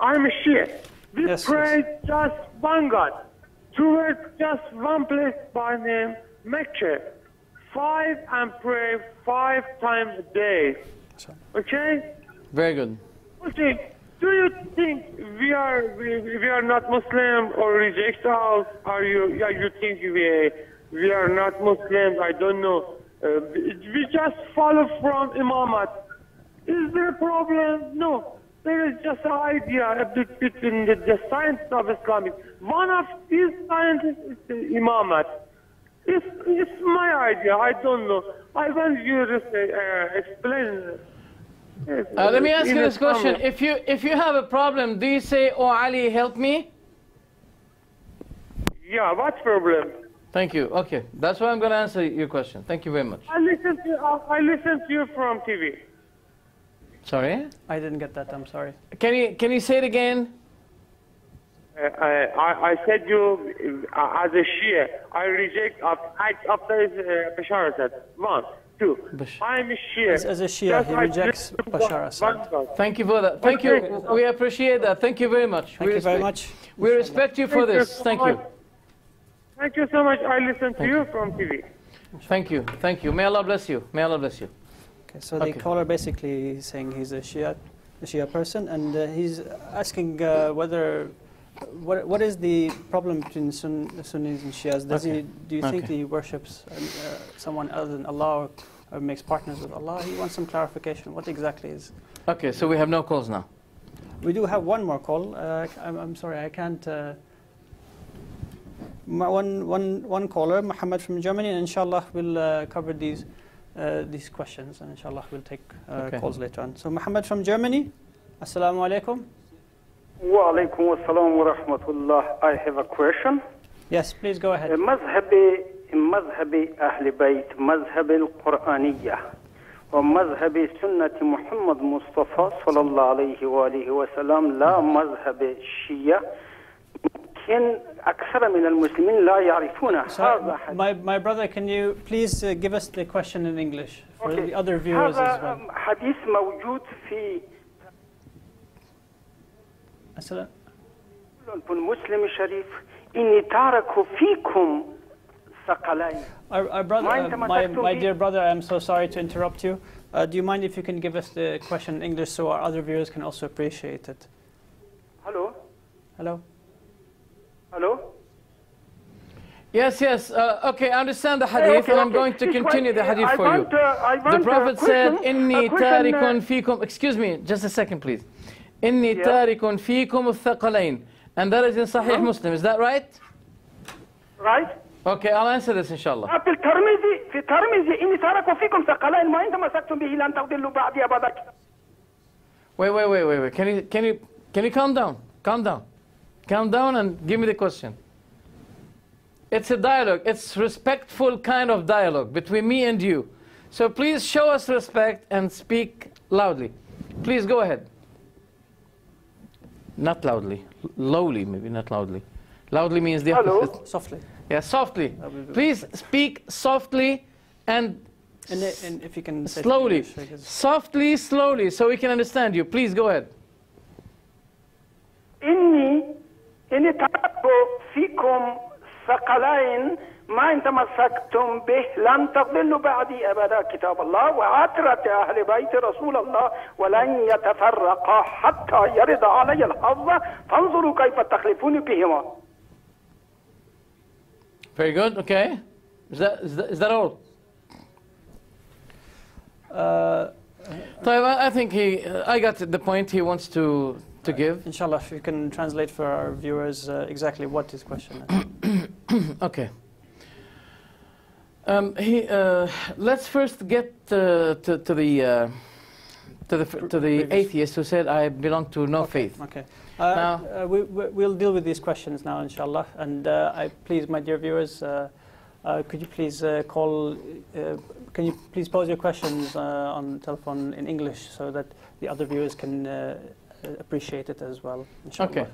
I'm a Shia. We pray just one God. Towards just one place by name Mecca. 5 and pray 5 times a day. Okay? Very good. Okay. Do you think we are not Muslim or reject us? You think we are not Muslims? I don't know. We just follow from Imamat. Is there a problem? No. There is just an idea between the science of Islam. One of these scientists is the Imamat. It's my idea. I don't know. I want you to explain. Let me ask you this question. If you have a problem, do you say, "Oh Ali, help me"? Yeah, what problem? Thank you. Okay, that's why I'm going to answer your question. Thank you very much. I listen to you from TV. Sorry? I didn't get that. I'm sorry. Can you say it again? I said you as a Shia. I reject after Bashar Assad. 1, 2. I'm a Shia. As a Shia, he rejects Bashar Assad. Thank you for that. Thank you. We appreciate that. Thank you very much. Thank you very much. We respect you for this. Thank you. Thank you so much. I listen to you from TV. Thank you. Thank you. May Allah bless you. May Allah bless you. Okay, so the caller basically is saying he's a Shia person, and he's asking what is the problem between Sunnis and Shias? Do you think he worships someone other than Allah or makes partners with Allah? He wants some clarification. What exactly is? Okay, so we have no calls now. We do have one more call. I'm sorry, I can't. One caller, Muhammad from Germany, and inshallah we'll cover these questions, and inshallah we'll take calls later on. So Muhammad from Germany, assalamu alaikum. Wa alaikum assalam wa rahmatullah. I have a question. Yes, please go ahead. مذهب أهل بيت مذهب القرآنية ومذهب سنة محمد مصطفى صلى الله عليه وآله وسلم لا مذهب الشيعة يمكن أكثر من المسلمين لا يعرفون هذا. My brother, can you please give us the question in English for the other viewers as well? هذا حديث موجود في المسلم الشريف إني تارك فيكم ثقلين. Our brother, my dear brother, I'm so sorry to interrupt you. Do you mind if you can give us the question in English so our other viewers can also appreciate it? Hello? Hello? Hello? Yes. Okay, I understand the hadith, and I'm going to continue the hadith for you. The Prophet said, "Inni tarikun fikum." Excuse me, just a second, please. "Inni tarikun fikum al-thaqalain," and that is in Sahih Muslim. Is that right? Right. Okay, I'll answer this inshallah. في الترمذي إني تارك فيكم ثقلين ما إن تمسكتم به لن تضلوا بعدي أبدا. Wait. Can you calm down? Calm down. Calm down and give me the question. It's a dialogue. It's respectful kind of dialogue between me and you. So please show us respect and speak loudly. Please go ahead. Not loudly. Lowly, maybe, not loudly. Loudly means the opposite. Softly. Yeah, softly. Please speak softly and if you can say slowly. English, Softly, slowly, so we can understand you. Please go ahead. إني تركت فيكم ثقلين ما إن تمسكتم به لن تضلوا بعدي أبدا كتاب الله وعترة أهل بيت رسول الله ولن يتفرقا حتى يرد علي الحظ فانظروا كيف تخلفون بهما. Very good. Okay. Is that all? I think I got the point he wants to give. Inshallah, if you can translate for our viewers exactly what his question is. Okay. Let's first get to the atheist who said, "I belong to no faith." Okay. Now, we'll deal with these questions now, inshallah. And please, my dear viewers, could you please can you please pose your questions on telephone in English so that the other viewers can appreciate it as well, inshallah. Okay.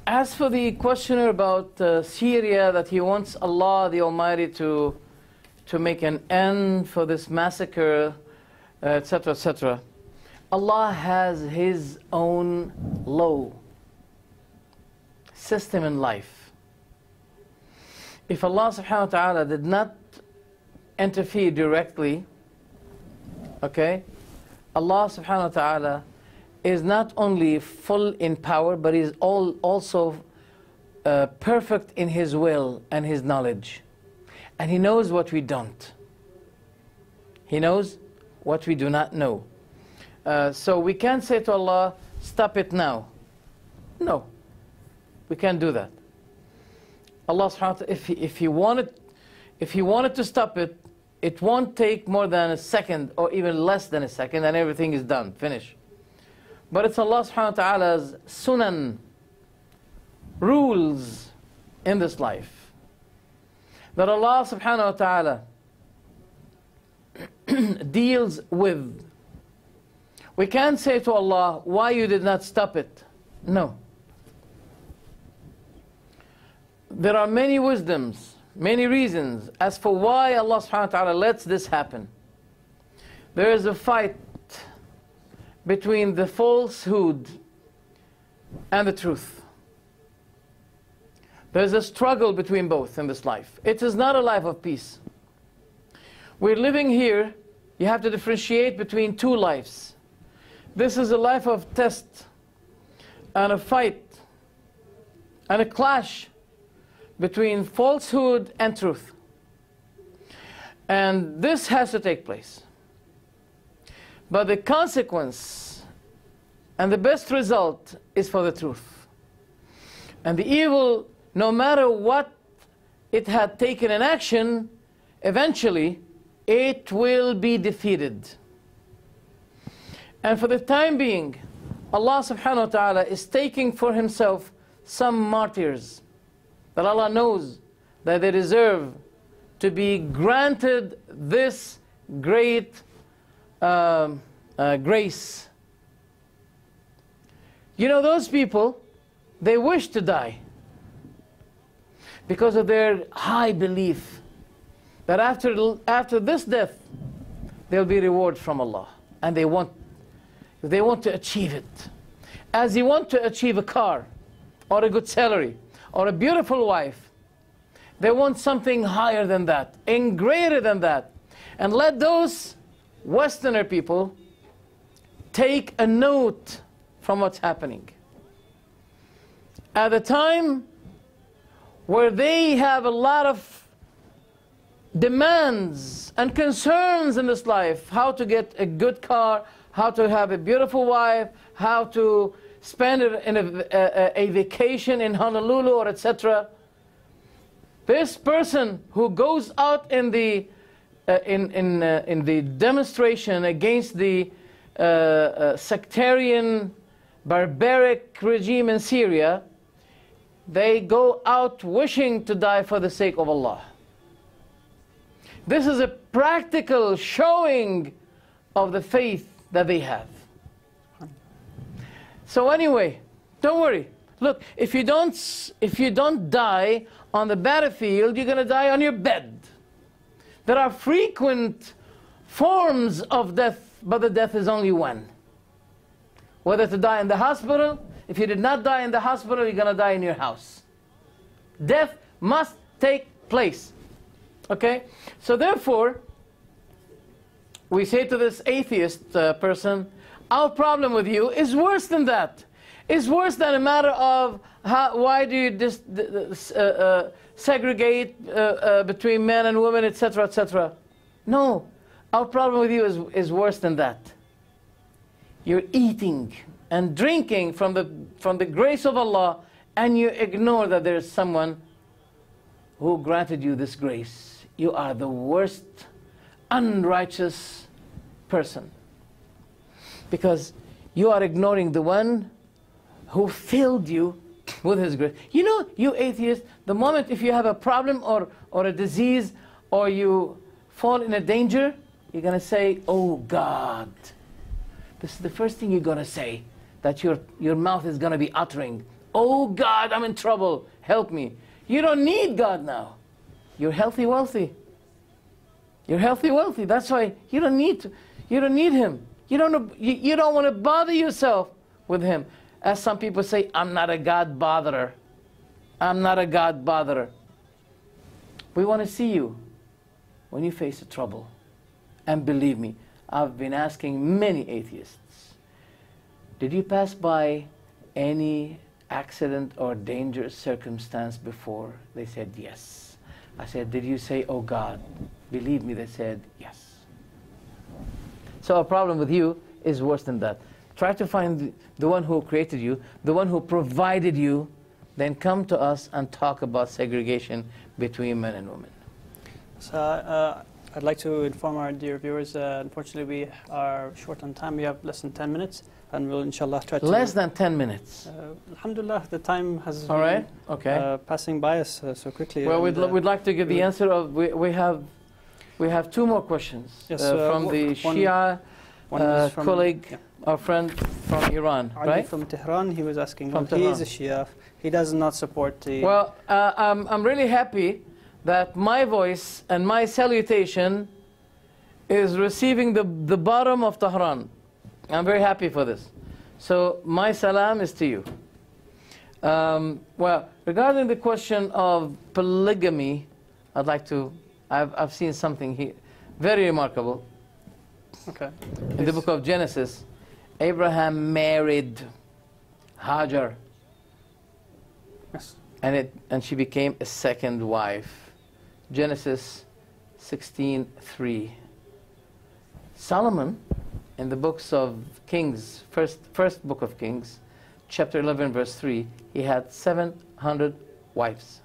As for the questioner about Syria, that he wants Allah the Almighty to make an end for this massacre, etc., etc., Allah has His own law, system in life. If Allah subhanahu wa ta'ala did not interfere directly, okay, Allah subhanahu wa ta'ala is not only full in power, but is also perfect in His will and His knowledge. And He knows what we don't. He knows what we do not know. So we can't say to Allah, stop it now. No, we can't do that. Allah subhanahu wa ta'ala, if He wanted to stop it, it won't take more than a second or even less than a second, and everything is done, finished. But it's Allah subhanahu wa ta'ala's sunan, rules in this life, that Allah subhanahu wa ta'ala deals with. We can't say to Allah, why you did not stop it? No. There are many wisdoms, many reasons as for why Allah subhanahu wa ta'ala lets this happen. There is a fight between the falsehood and the truth. There's a struggle between both in this life. It is not a life of peace. We're living here, you have to differentiate between two lives. This is a life of test and a fight and a clash between falsehood and truth. And this has to take place. But the consequence and the best result is for the truth. And the evil, no matter what it had taken in action, eventually it will be defeated. And for the time being, Allah subhanahu wa ta'ala is taking for Himself some martyrs that Allah knows that they deserve to be granted this great grace. You know, those people, they wish to die because of their high belief that after this death there'll be reward from Allah, and they want to achieve it. As you want to achieve a car or a good salary or a beautiful wife, they want something higher than that and greater than that. And let those Westerner people take a note from what's happening. At a time where they have a lot of demands and concerns in this life, how to get a good car, how to have a beautiful wife, how to spend in a vacation in Honolulu or etc. This person who goes out in the demonstration against the sectarian, barbaric regime in Syria, they go out wishing to die for the sake of Allah. This is a practical showing of the faith that they have. So anyway, don't worry. Look, if you don't die on the battlefield, you're going to die on your bed. There are frequent forms of death, but the death is only one. Whether to die in the hospital, if you did not die in the hospital, you're going to die in your house. Death must take place. Okay? So therefore, we say to this atheist person, our problem with you is worse than that. It's worse than a matter of why do you segregate between men and women, etc., etc. No, our problem with you is worse than that. You're eating and drinking from the grace of Allah, and you ignore that there is someone who granted you this grace. You are the worst unrighteous person, because you are ignoring the one who filled you with his grace. You know, you atheists, the moment if you have a problem or a disease, or you fall in a danger, you're going to say, oh God. This is the first thing you're going to say, that your mouth is going to be uttering. Oh God, I'm in trouble, help me. You don't need God now. You're healthy, wealthy. You're healthy, wealthy. That's why you don't need him. You don't want to bother yourself with him. As some people say, I'm not a God botherer. I'm not a God botherer. We want to see you when you face a trouble. And believe me, I've been asking many atheists, did you pass by any accident or dangerous circumstance before? They said yes. I said, did you say, oh God? Believe me, they said yes. So our problem with you is worse than that. Try to find the one who created you, the one who provided you, then come to us and talk about segregation between men and women. So I'd like to inform our dear viewers, unfortunately we are short on time. We have less than 10 minutes, and we'll inshallah try to... Less than 10 minutes? Alhamdulillah, the time has all right. Okay. Passing by us so quickly. Well, we'd like to give the answer of... We have two more questions. Yes, from the Shia colleague, yeah. Our friend from Iran, Ali right? From Tehran, he was asking, well, he is a Shia, he does not support the... Well, I'm really happy that my voice and my salutation is receiving the bottom of Tehran. I'm very happy for this. So my salam is to you. Well, regarding the question of polygamy, I'd like to... I've seen something here very remarkable. Okay. In the book of Genesis, Abraham married Hajar. Yes. And she became a second wife. Genesis 16:3. Solomon, in the books of Kings, first book of Kings, chapter 11, verse 3, he had 700 wives.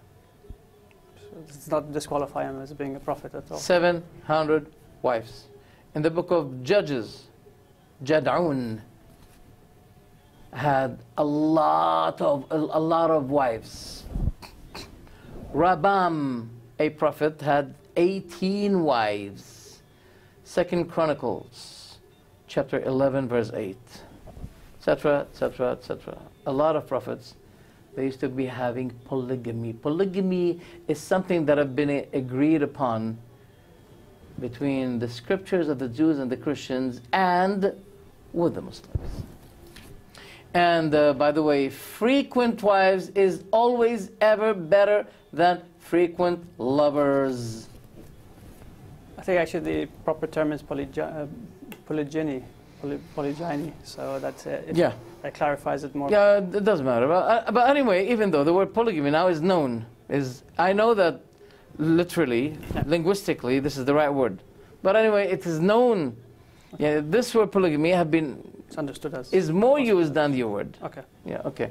So it's not disqualify him as being a prophet at all. 700 wives. In the book of Judges, Jad'un had a lot of wives. Rabam, a prophet, had 18 wives. 2 Chronicles, chapter 11, verse 8, etc., etc., etc. A lot of prophets, they used to be having polygamy. Polygamy is something that have been agreed upon between the scriptures of the Jews and the Christians and with the Muslims. And by the way, frequent wives is always ever better than frequent lovers. I think actually the proper term is polygyny. So that's yeah. That clarifies it more. Yeah, it doesn't matter. But anyway, even though the word polygamy now is known, I know that literally, linguistically, this is the right word. But anyway, it is known. Yeah, this word polygamy it's understood as is more used than the word. Okay. Yeah. Okay.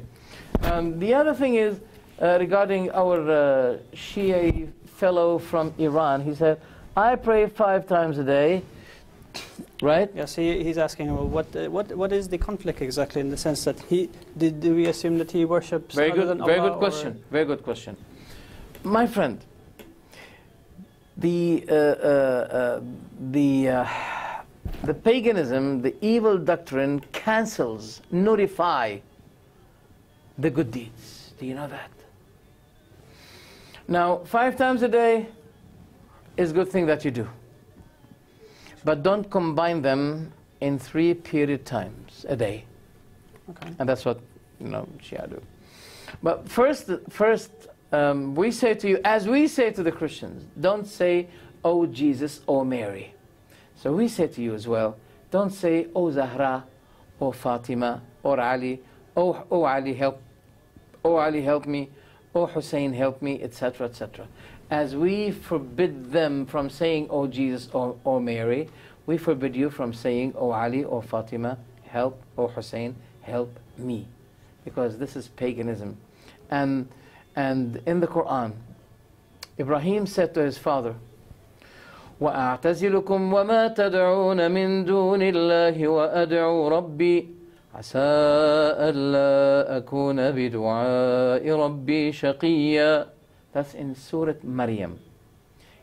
The other thing is regarding our Shia fellow from Iran. He said, "I pray 5 times a day, Right? Yes, he's asking what is the conflict exactly, in the sense that do we assume that he worships other than Allah? Very good question. Very good question. My friend, the paganism, the evil doctrine cancels, nullify the good deeds. Do you know that? Now, 5 times a day is a good thing that you do. But don't combine them in 3 period times a day. Okay. And that's what, Shia do. But first, we say to you, as we say to the Christians, don't say, oh Jesus, oh Mary. So we say to you as well, don't say, oh Zahra, oh Fatima, or Ali, oh Ali help me, oh Hussein help me, etc., etc. As we forbid them from saying, oh Jesus, or Mary, we forbid you from saying, oh Ali, or Fatima, help, or Hussein, help me. Because this is paganism. And in the Quran, Ibrahim said to his father, وَأَعْتَزِلُكُمْ وَمَا تَدْعُونَ مِن دُونِ اللَّهِ وَأَدْعُو رَبِّي عَسَىٰ أَلَّا أَكُونَ بِدُعَاءِ رَبِّي شَقِيًّا. That's in Surah Maryam.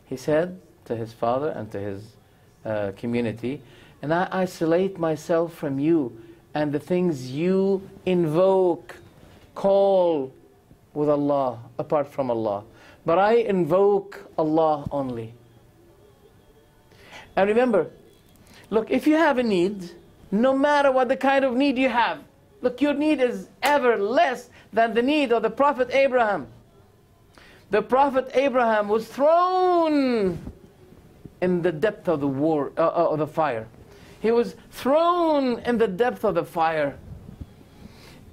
He said to his father and to his community, and I isolate myself from you and the things you invoke, call with Allah, apart from Allah. But I invoke Allah only. And remember, look, if you have a need, no matter what the kind of need you have, look, your need is ever less than the need of the Prophet Abraham. The Prophet Abraham was thrown in the depth of the fire. He was thrown in the depth of the fire.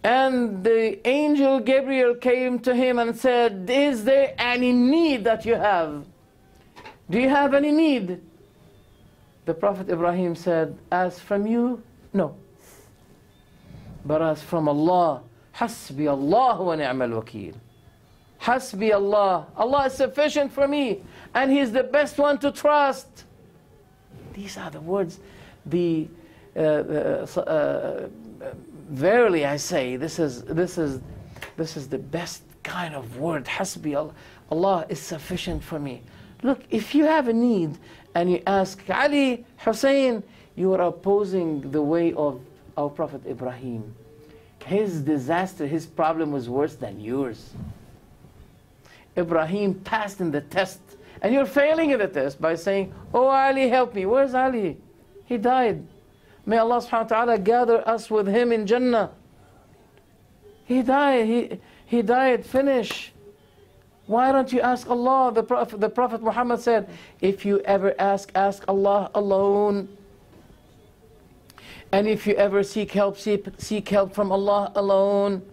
And the angel Gabriel came to him and said, is there any need that you have? Do you have any need? The Prophet Ibrahim said, as from you, no. But as from Allah, Hasbi Allah wa ni'mal wakeel. Hasbi Allah. Allah is sufficient for me, and He is the best one to trust. These are the words. Verily I say, this is the best kind of word. Hasbi Allah. Allah is sufficient for me. Look, if you have a need and you ask Ali, Hussein, you are opposing the way of our Prophet Ibrahim. His disaster, his problem was worse than yours. Ibrahim passed in the test, and you're failing in the test by saying, oh Ali, help me. Where's Ali? He died. May Allah subhanahu wa ta'ala gather us with him in Jannah. He died. He died. Finish. Why don't you ask Allah? The Prophet Muhammad said, if you ever ask Allah alone. And if you ever seek help from Allah alone.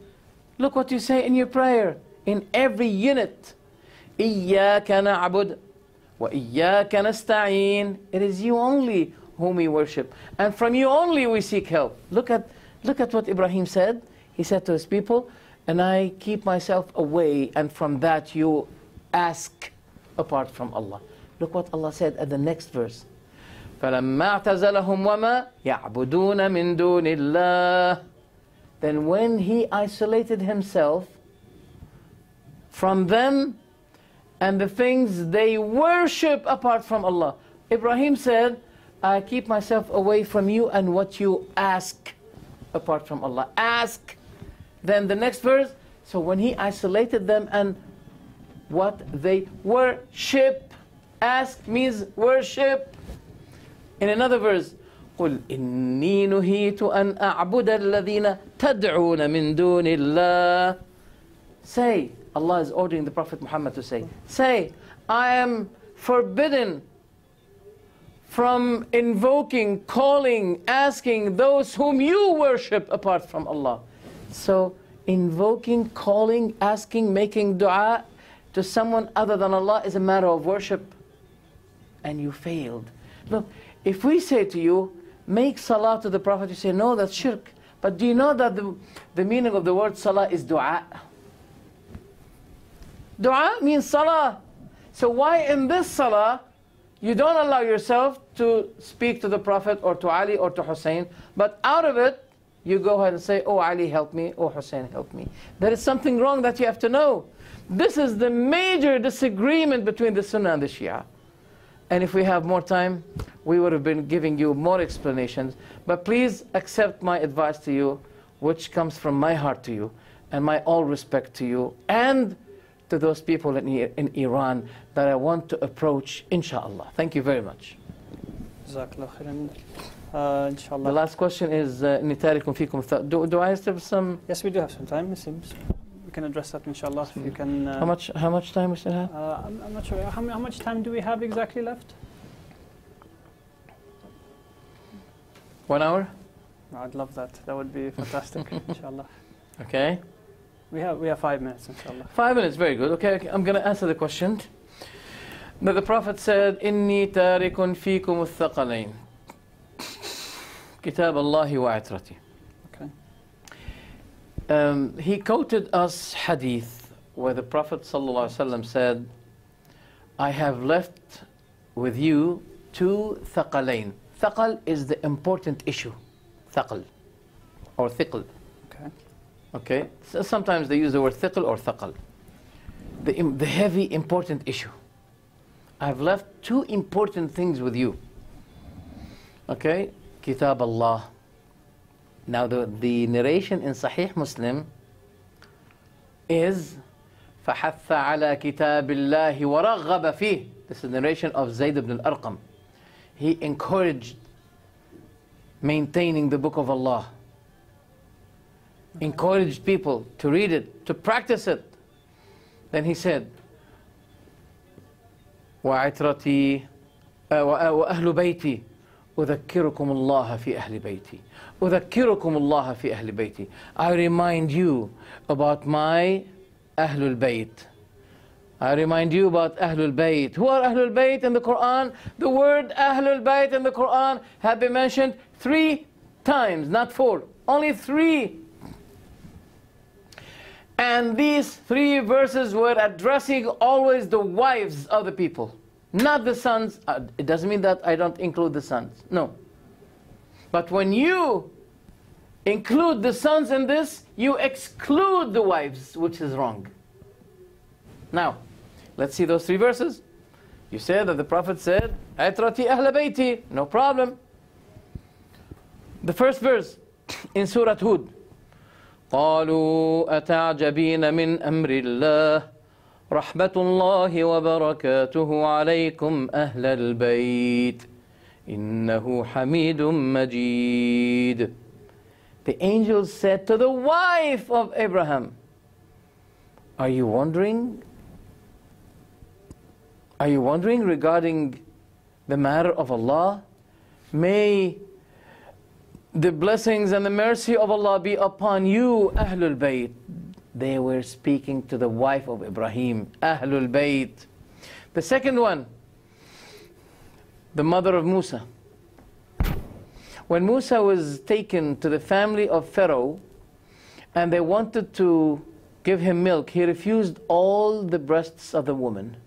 Look what you say in your prayer. In every unit. إِيَّاكَ نَعْبُدْ وَإِيَّاكَ نَسْتَعِينَ. It is you only whom we worship. And from you only we seek help. Look at what Ibrahim said. He said to his people, and I keep myself away, and from that you ask apart from Allah. Look what Allah said at the next verse. فَلَمَّا اعْتَزَلَهُمْ وَمَا يَعْبُدُونَ مِن دُونِ اللَّهِ. Then when He isolated Himself from them and the things they worship apart from Allah, Ibrahim said, I keep myself away from you and what you ask apart from Allah. Ask. Then the next verse, so when He isolated them and what they worship, ask means worship. In another verse, قُلْ إِنِّي نُهِيتُ أَنْ أَعْبُدَ الَّذِينَ تَدْعُونَ مِن دُونِ اللَّهِ. Say, Allah is ordering the Prophet Muhammad to say, I am forbidden from invoking, calling, asking those whom you worship apart from Allah. So, invoking, calling, asking, making dua to someone other than Allah is a matter of worship. And you failed. Look, if we say to you, make salah to the Prophet, you say, no, that's shirk. But do you know that the meaning of the word salah is dua? Dua means salah. So why in this salah You don't allow yourself to speak to the Prophet or to Ali or to Hussein, but out of it, you go ahead and say, oh Ali, help me, oh Hussein, help me. There is something wrong that you have to know. This is the major disagreement between the Sunnah and the Shia. And if we have more time, we would have been giving you more explanations. But please accept my advice to you, which comes from my heart to you, and my all respect to you, and to those people in Iran that I want to approach, inshallah. Thank you very much. The last question is, do I have some? Yes, we do have some time, it seems. We can address that, inshallah. If you can, how much time we still have? I'm not sure. How much time do we have exactly left? 1 hour? I'd love that. That would be fantastic, inshallah. Okay. We have 5 minutes, inshallah. 5 minutes, very good. Okay, I'm going to answer the question. That the Prophet said, إِنِّي تَارِكٌ فِيكُمُ الثَّقَلَيْنِ كِتَابَ اللَّهِ وَعِتْرَتِهِ. Okay. He quoted us hadith where the Prophet ﷺ said, I have left with you 2 thaqalain. Thaqal is the important issue. Thaqal or thiql. Okay. Okay. So sometimes they use the word thiql or thaqal. The heavy, important issue. I've left 2 important things with you. Okay. Kitab Allah. Now the narration in Sahih Muslim is فَحَثَّ عَلَى كِتَابِ اللَّهِ وَرَغَّبَ فِيهِ. This is the narration of Zayd ibn al-Arqam. He encouraged maintaining the book of Allah. Encouraged people to read it, to practice it. Then he said, وَعِتْرَتِي وَأَهْلُ بَيْتِي أُذَكِّرُكُمُ اللَّهَ فِي أَهْلِ بَيْتِي أُذَكِّرُكُمُ اللَّهَ فِي أَهْلِ بَيْتِي. I remind you about my Ahlul Bayt. I remind you about Ahlul Bayt. Who are Ahlul Bayt in the Quran? The word Ahlul Bayt in the Quran have been mentioned 3 times, not 4, only 3. And these 3 verses were addressing always the wives of the people, not the sons. It doesn't mean that I don't include the sons, no. But when you include the sons in this, you exclude the wives, which is wrong. Now, let's see those 3 verses. You said that the Prophet said, Aitrati Ahl Bayti, no problem. The first verse in Surah Hud. قالوا أتعجبين من أمر الله رحمة الله وبركاته عليكم أهل البيت إنه حميد مجيد. The angels said to the wife of Abraham, are you wondering regarding the matter of Allah? May the blessings and the mercy of Allah be upon you, Ahlul Bayt. They were speaking to the wife of Ibrahim, Ahlul Bayt. The second one, the mother of Musa. When Musa was taken to the family of Pharaoh and they wanted to give him milk, he refused all the breasts of the woman.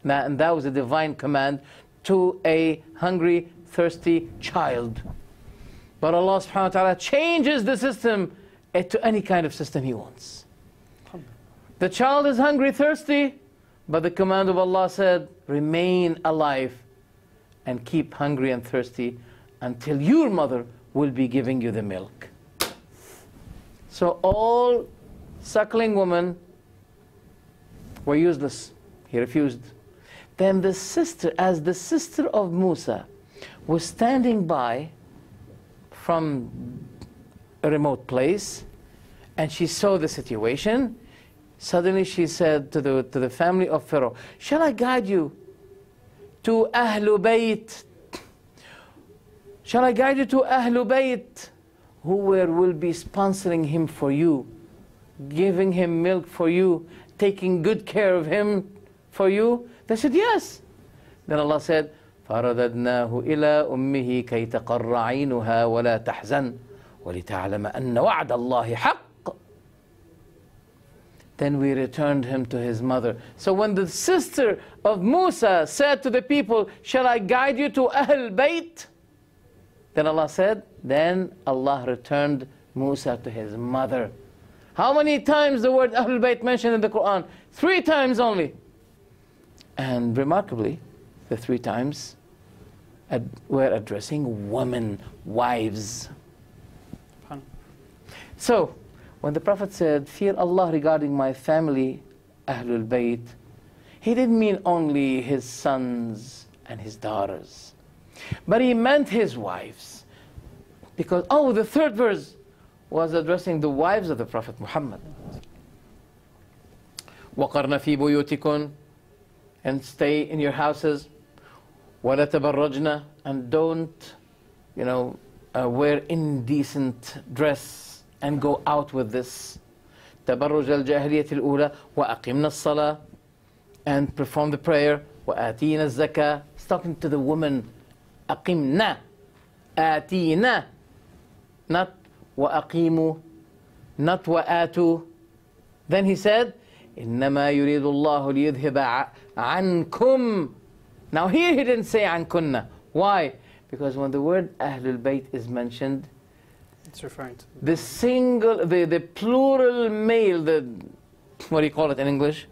And that was a divine command to a hungry, thirsty child. But Allah subhanahu wa ta'ala changes the system to any kind of system He wants. The child is hungry, thirsty, but the command of Allah said, remain alive and keep hungry and thirsty until your mother will be giving you the milk. So all suckling women were useless. He refused. Then the sister, as the sister of Musa, was standing by from a remote place, and she saw the situation. Suddenly she said to the family of Pharaoh, shall I guide you to Ahlul Bayt? Shall I guide you to Ahlul Bayt, who will be sponsoring him for you, giving him milk for you, taking good care of him for you? They said, yes. Then Allah said, فَرَدَدْنَاهُ إِلَىٰ أُمِّهِ كَيْ تَقَرَّ عَيْنُهَا وَلَا تَحْزَنْ وَلِتَعْلَمَ أَنَّ وَعْدَ اللَّهِ حَقٌّ. then we returned him to his mother. So when the sister of Musa said to the people, shall I guide you to Ahl Bayt? Then Allah said, then Allah returned Musa to his mother. How many times the word Ahl Bayt mentioned in the Quran? 3 times only. And remarkably, the 3 times were addressing women, wives. So, when the Prophet said, fear Allah regarding my family, Ahlul Bayt, he didn't mean only his sons and his daughters, but he meant his wives. Because, the 3rd verse was addressing the wives of the Prophet Muhammad. وَقَرْنَ فِي بُيُوتِكُنْ, and stay in your houses. وَلَا تَبَرَّجْنَا, and don't, wear indecent dress and go out with this. تبرج الجاهلية الأولى وأقمنا الصلاة, and perform the prayer. وآتينا الزكاة, it's talking to the woman. أقمنا, آتينا, not وأقيموا, not وآتوا. Then he said, إنما يريد الله ليذهب عنكم. Now here he didn't say عنكن. Why? Because when the word Ahlul Bayt is mentioned, it's referring to the single, the plural male, what do you call it in English?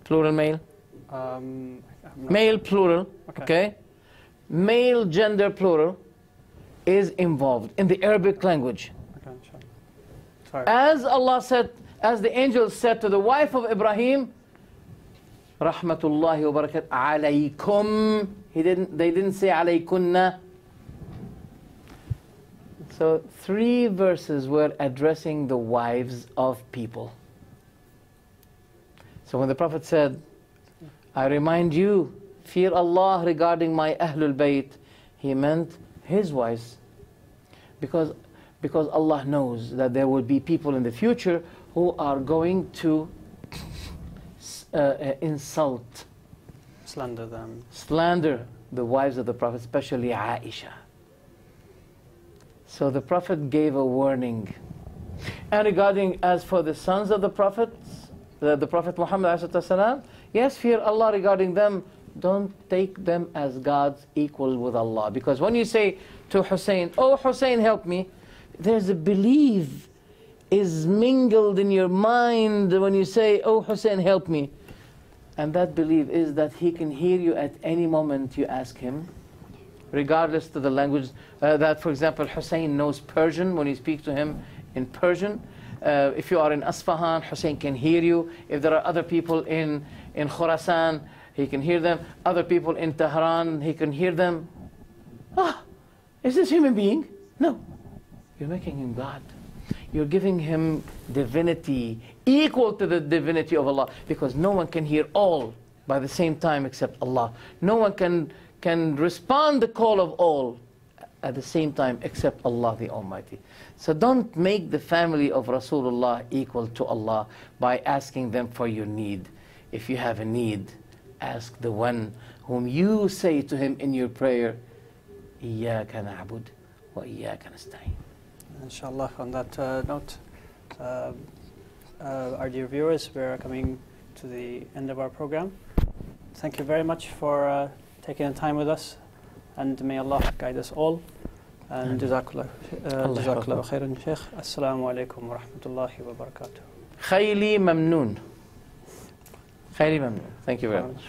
Plural male? Male plural, okay? Male gender plural is involved in the Arabic language. Okay, sorry. As Allah said, as the angel said to the wife of Ibrahim, Rahmatullahi wa barakat alaykum. They didn't say alaykunna. So 3 verses were addressing the wives of people. So when the Prophet said, I remind you, fear Allah regarding my Ahlul Bayt, he meant his wives. Because Allah knows that there will be people in the future who are going to insult, slander the wives of the Prophet, especially Aisha. So the Prophet gave a warning. And regarding, as for the sons of the prophets, the Prophet Muhammad ﷺ, yes, fear Allah regarding them. Don't take them as God's equal with Allah. Because when you say to Hussein, oh Hussein, help me, there's a belief is mingled in your mind when you say, oh Hussein, help me. And that belief is that he can hear you at any moment you ask him, regardless to the language. That, for example, Hussein knows Persian when you speak to him in Persian. If you are in Asfahan, Hussein can hear you. If there are other people in Khurasan, he can hear them. Other people in Tehran, he can hear them. Is this human being? No. You're making him God. You're giving him divinity equal to the divinity of Allah, because no one can hear all by the same time except Allah. No one can respond the call of all at the same time except Allah the Almighty. So don't make the family of Rasulullah equal to Allah by asking them for your need. If you have a need, ask the one whom you say to him in your prayer, إِيَّاكَ نَعْبُدُ وَإِيَّاكَ نَسْتَعِينُ. Inshallah, on that note, our dear viewers, we're coming to the end of our program. Thank you very much for taking the time with us, and may Allah guide us all. And Jazakallah khairan, Shaykh. Assalamu alaikum wa rahmatullahi wa barakatuh. Khayli mamnoon. Khayli mamnoon. Thank you very much.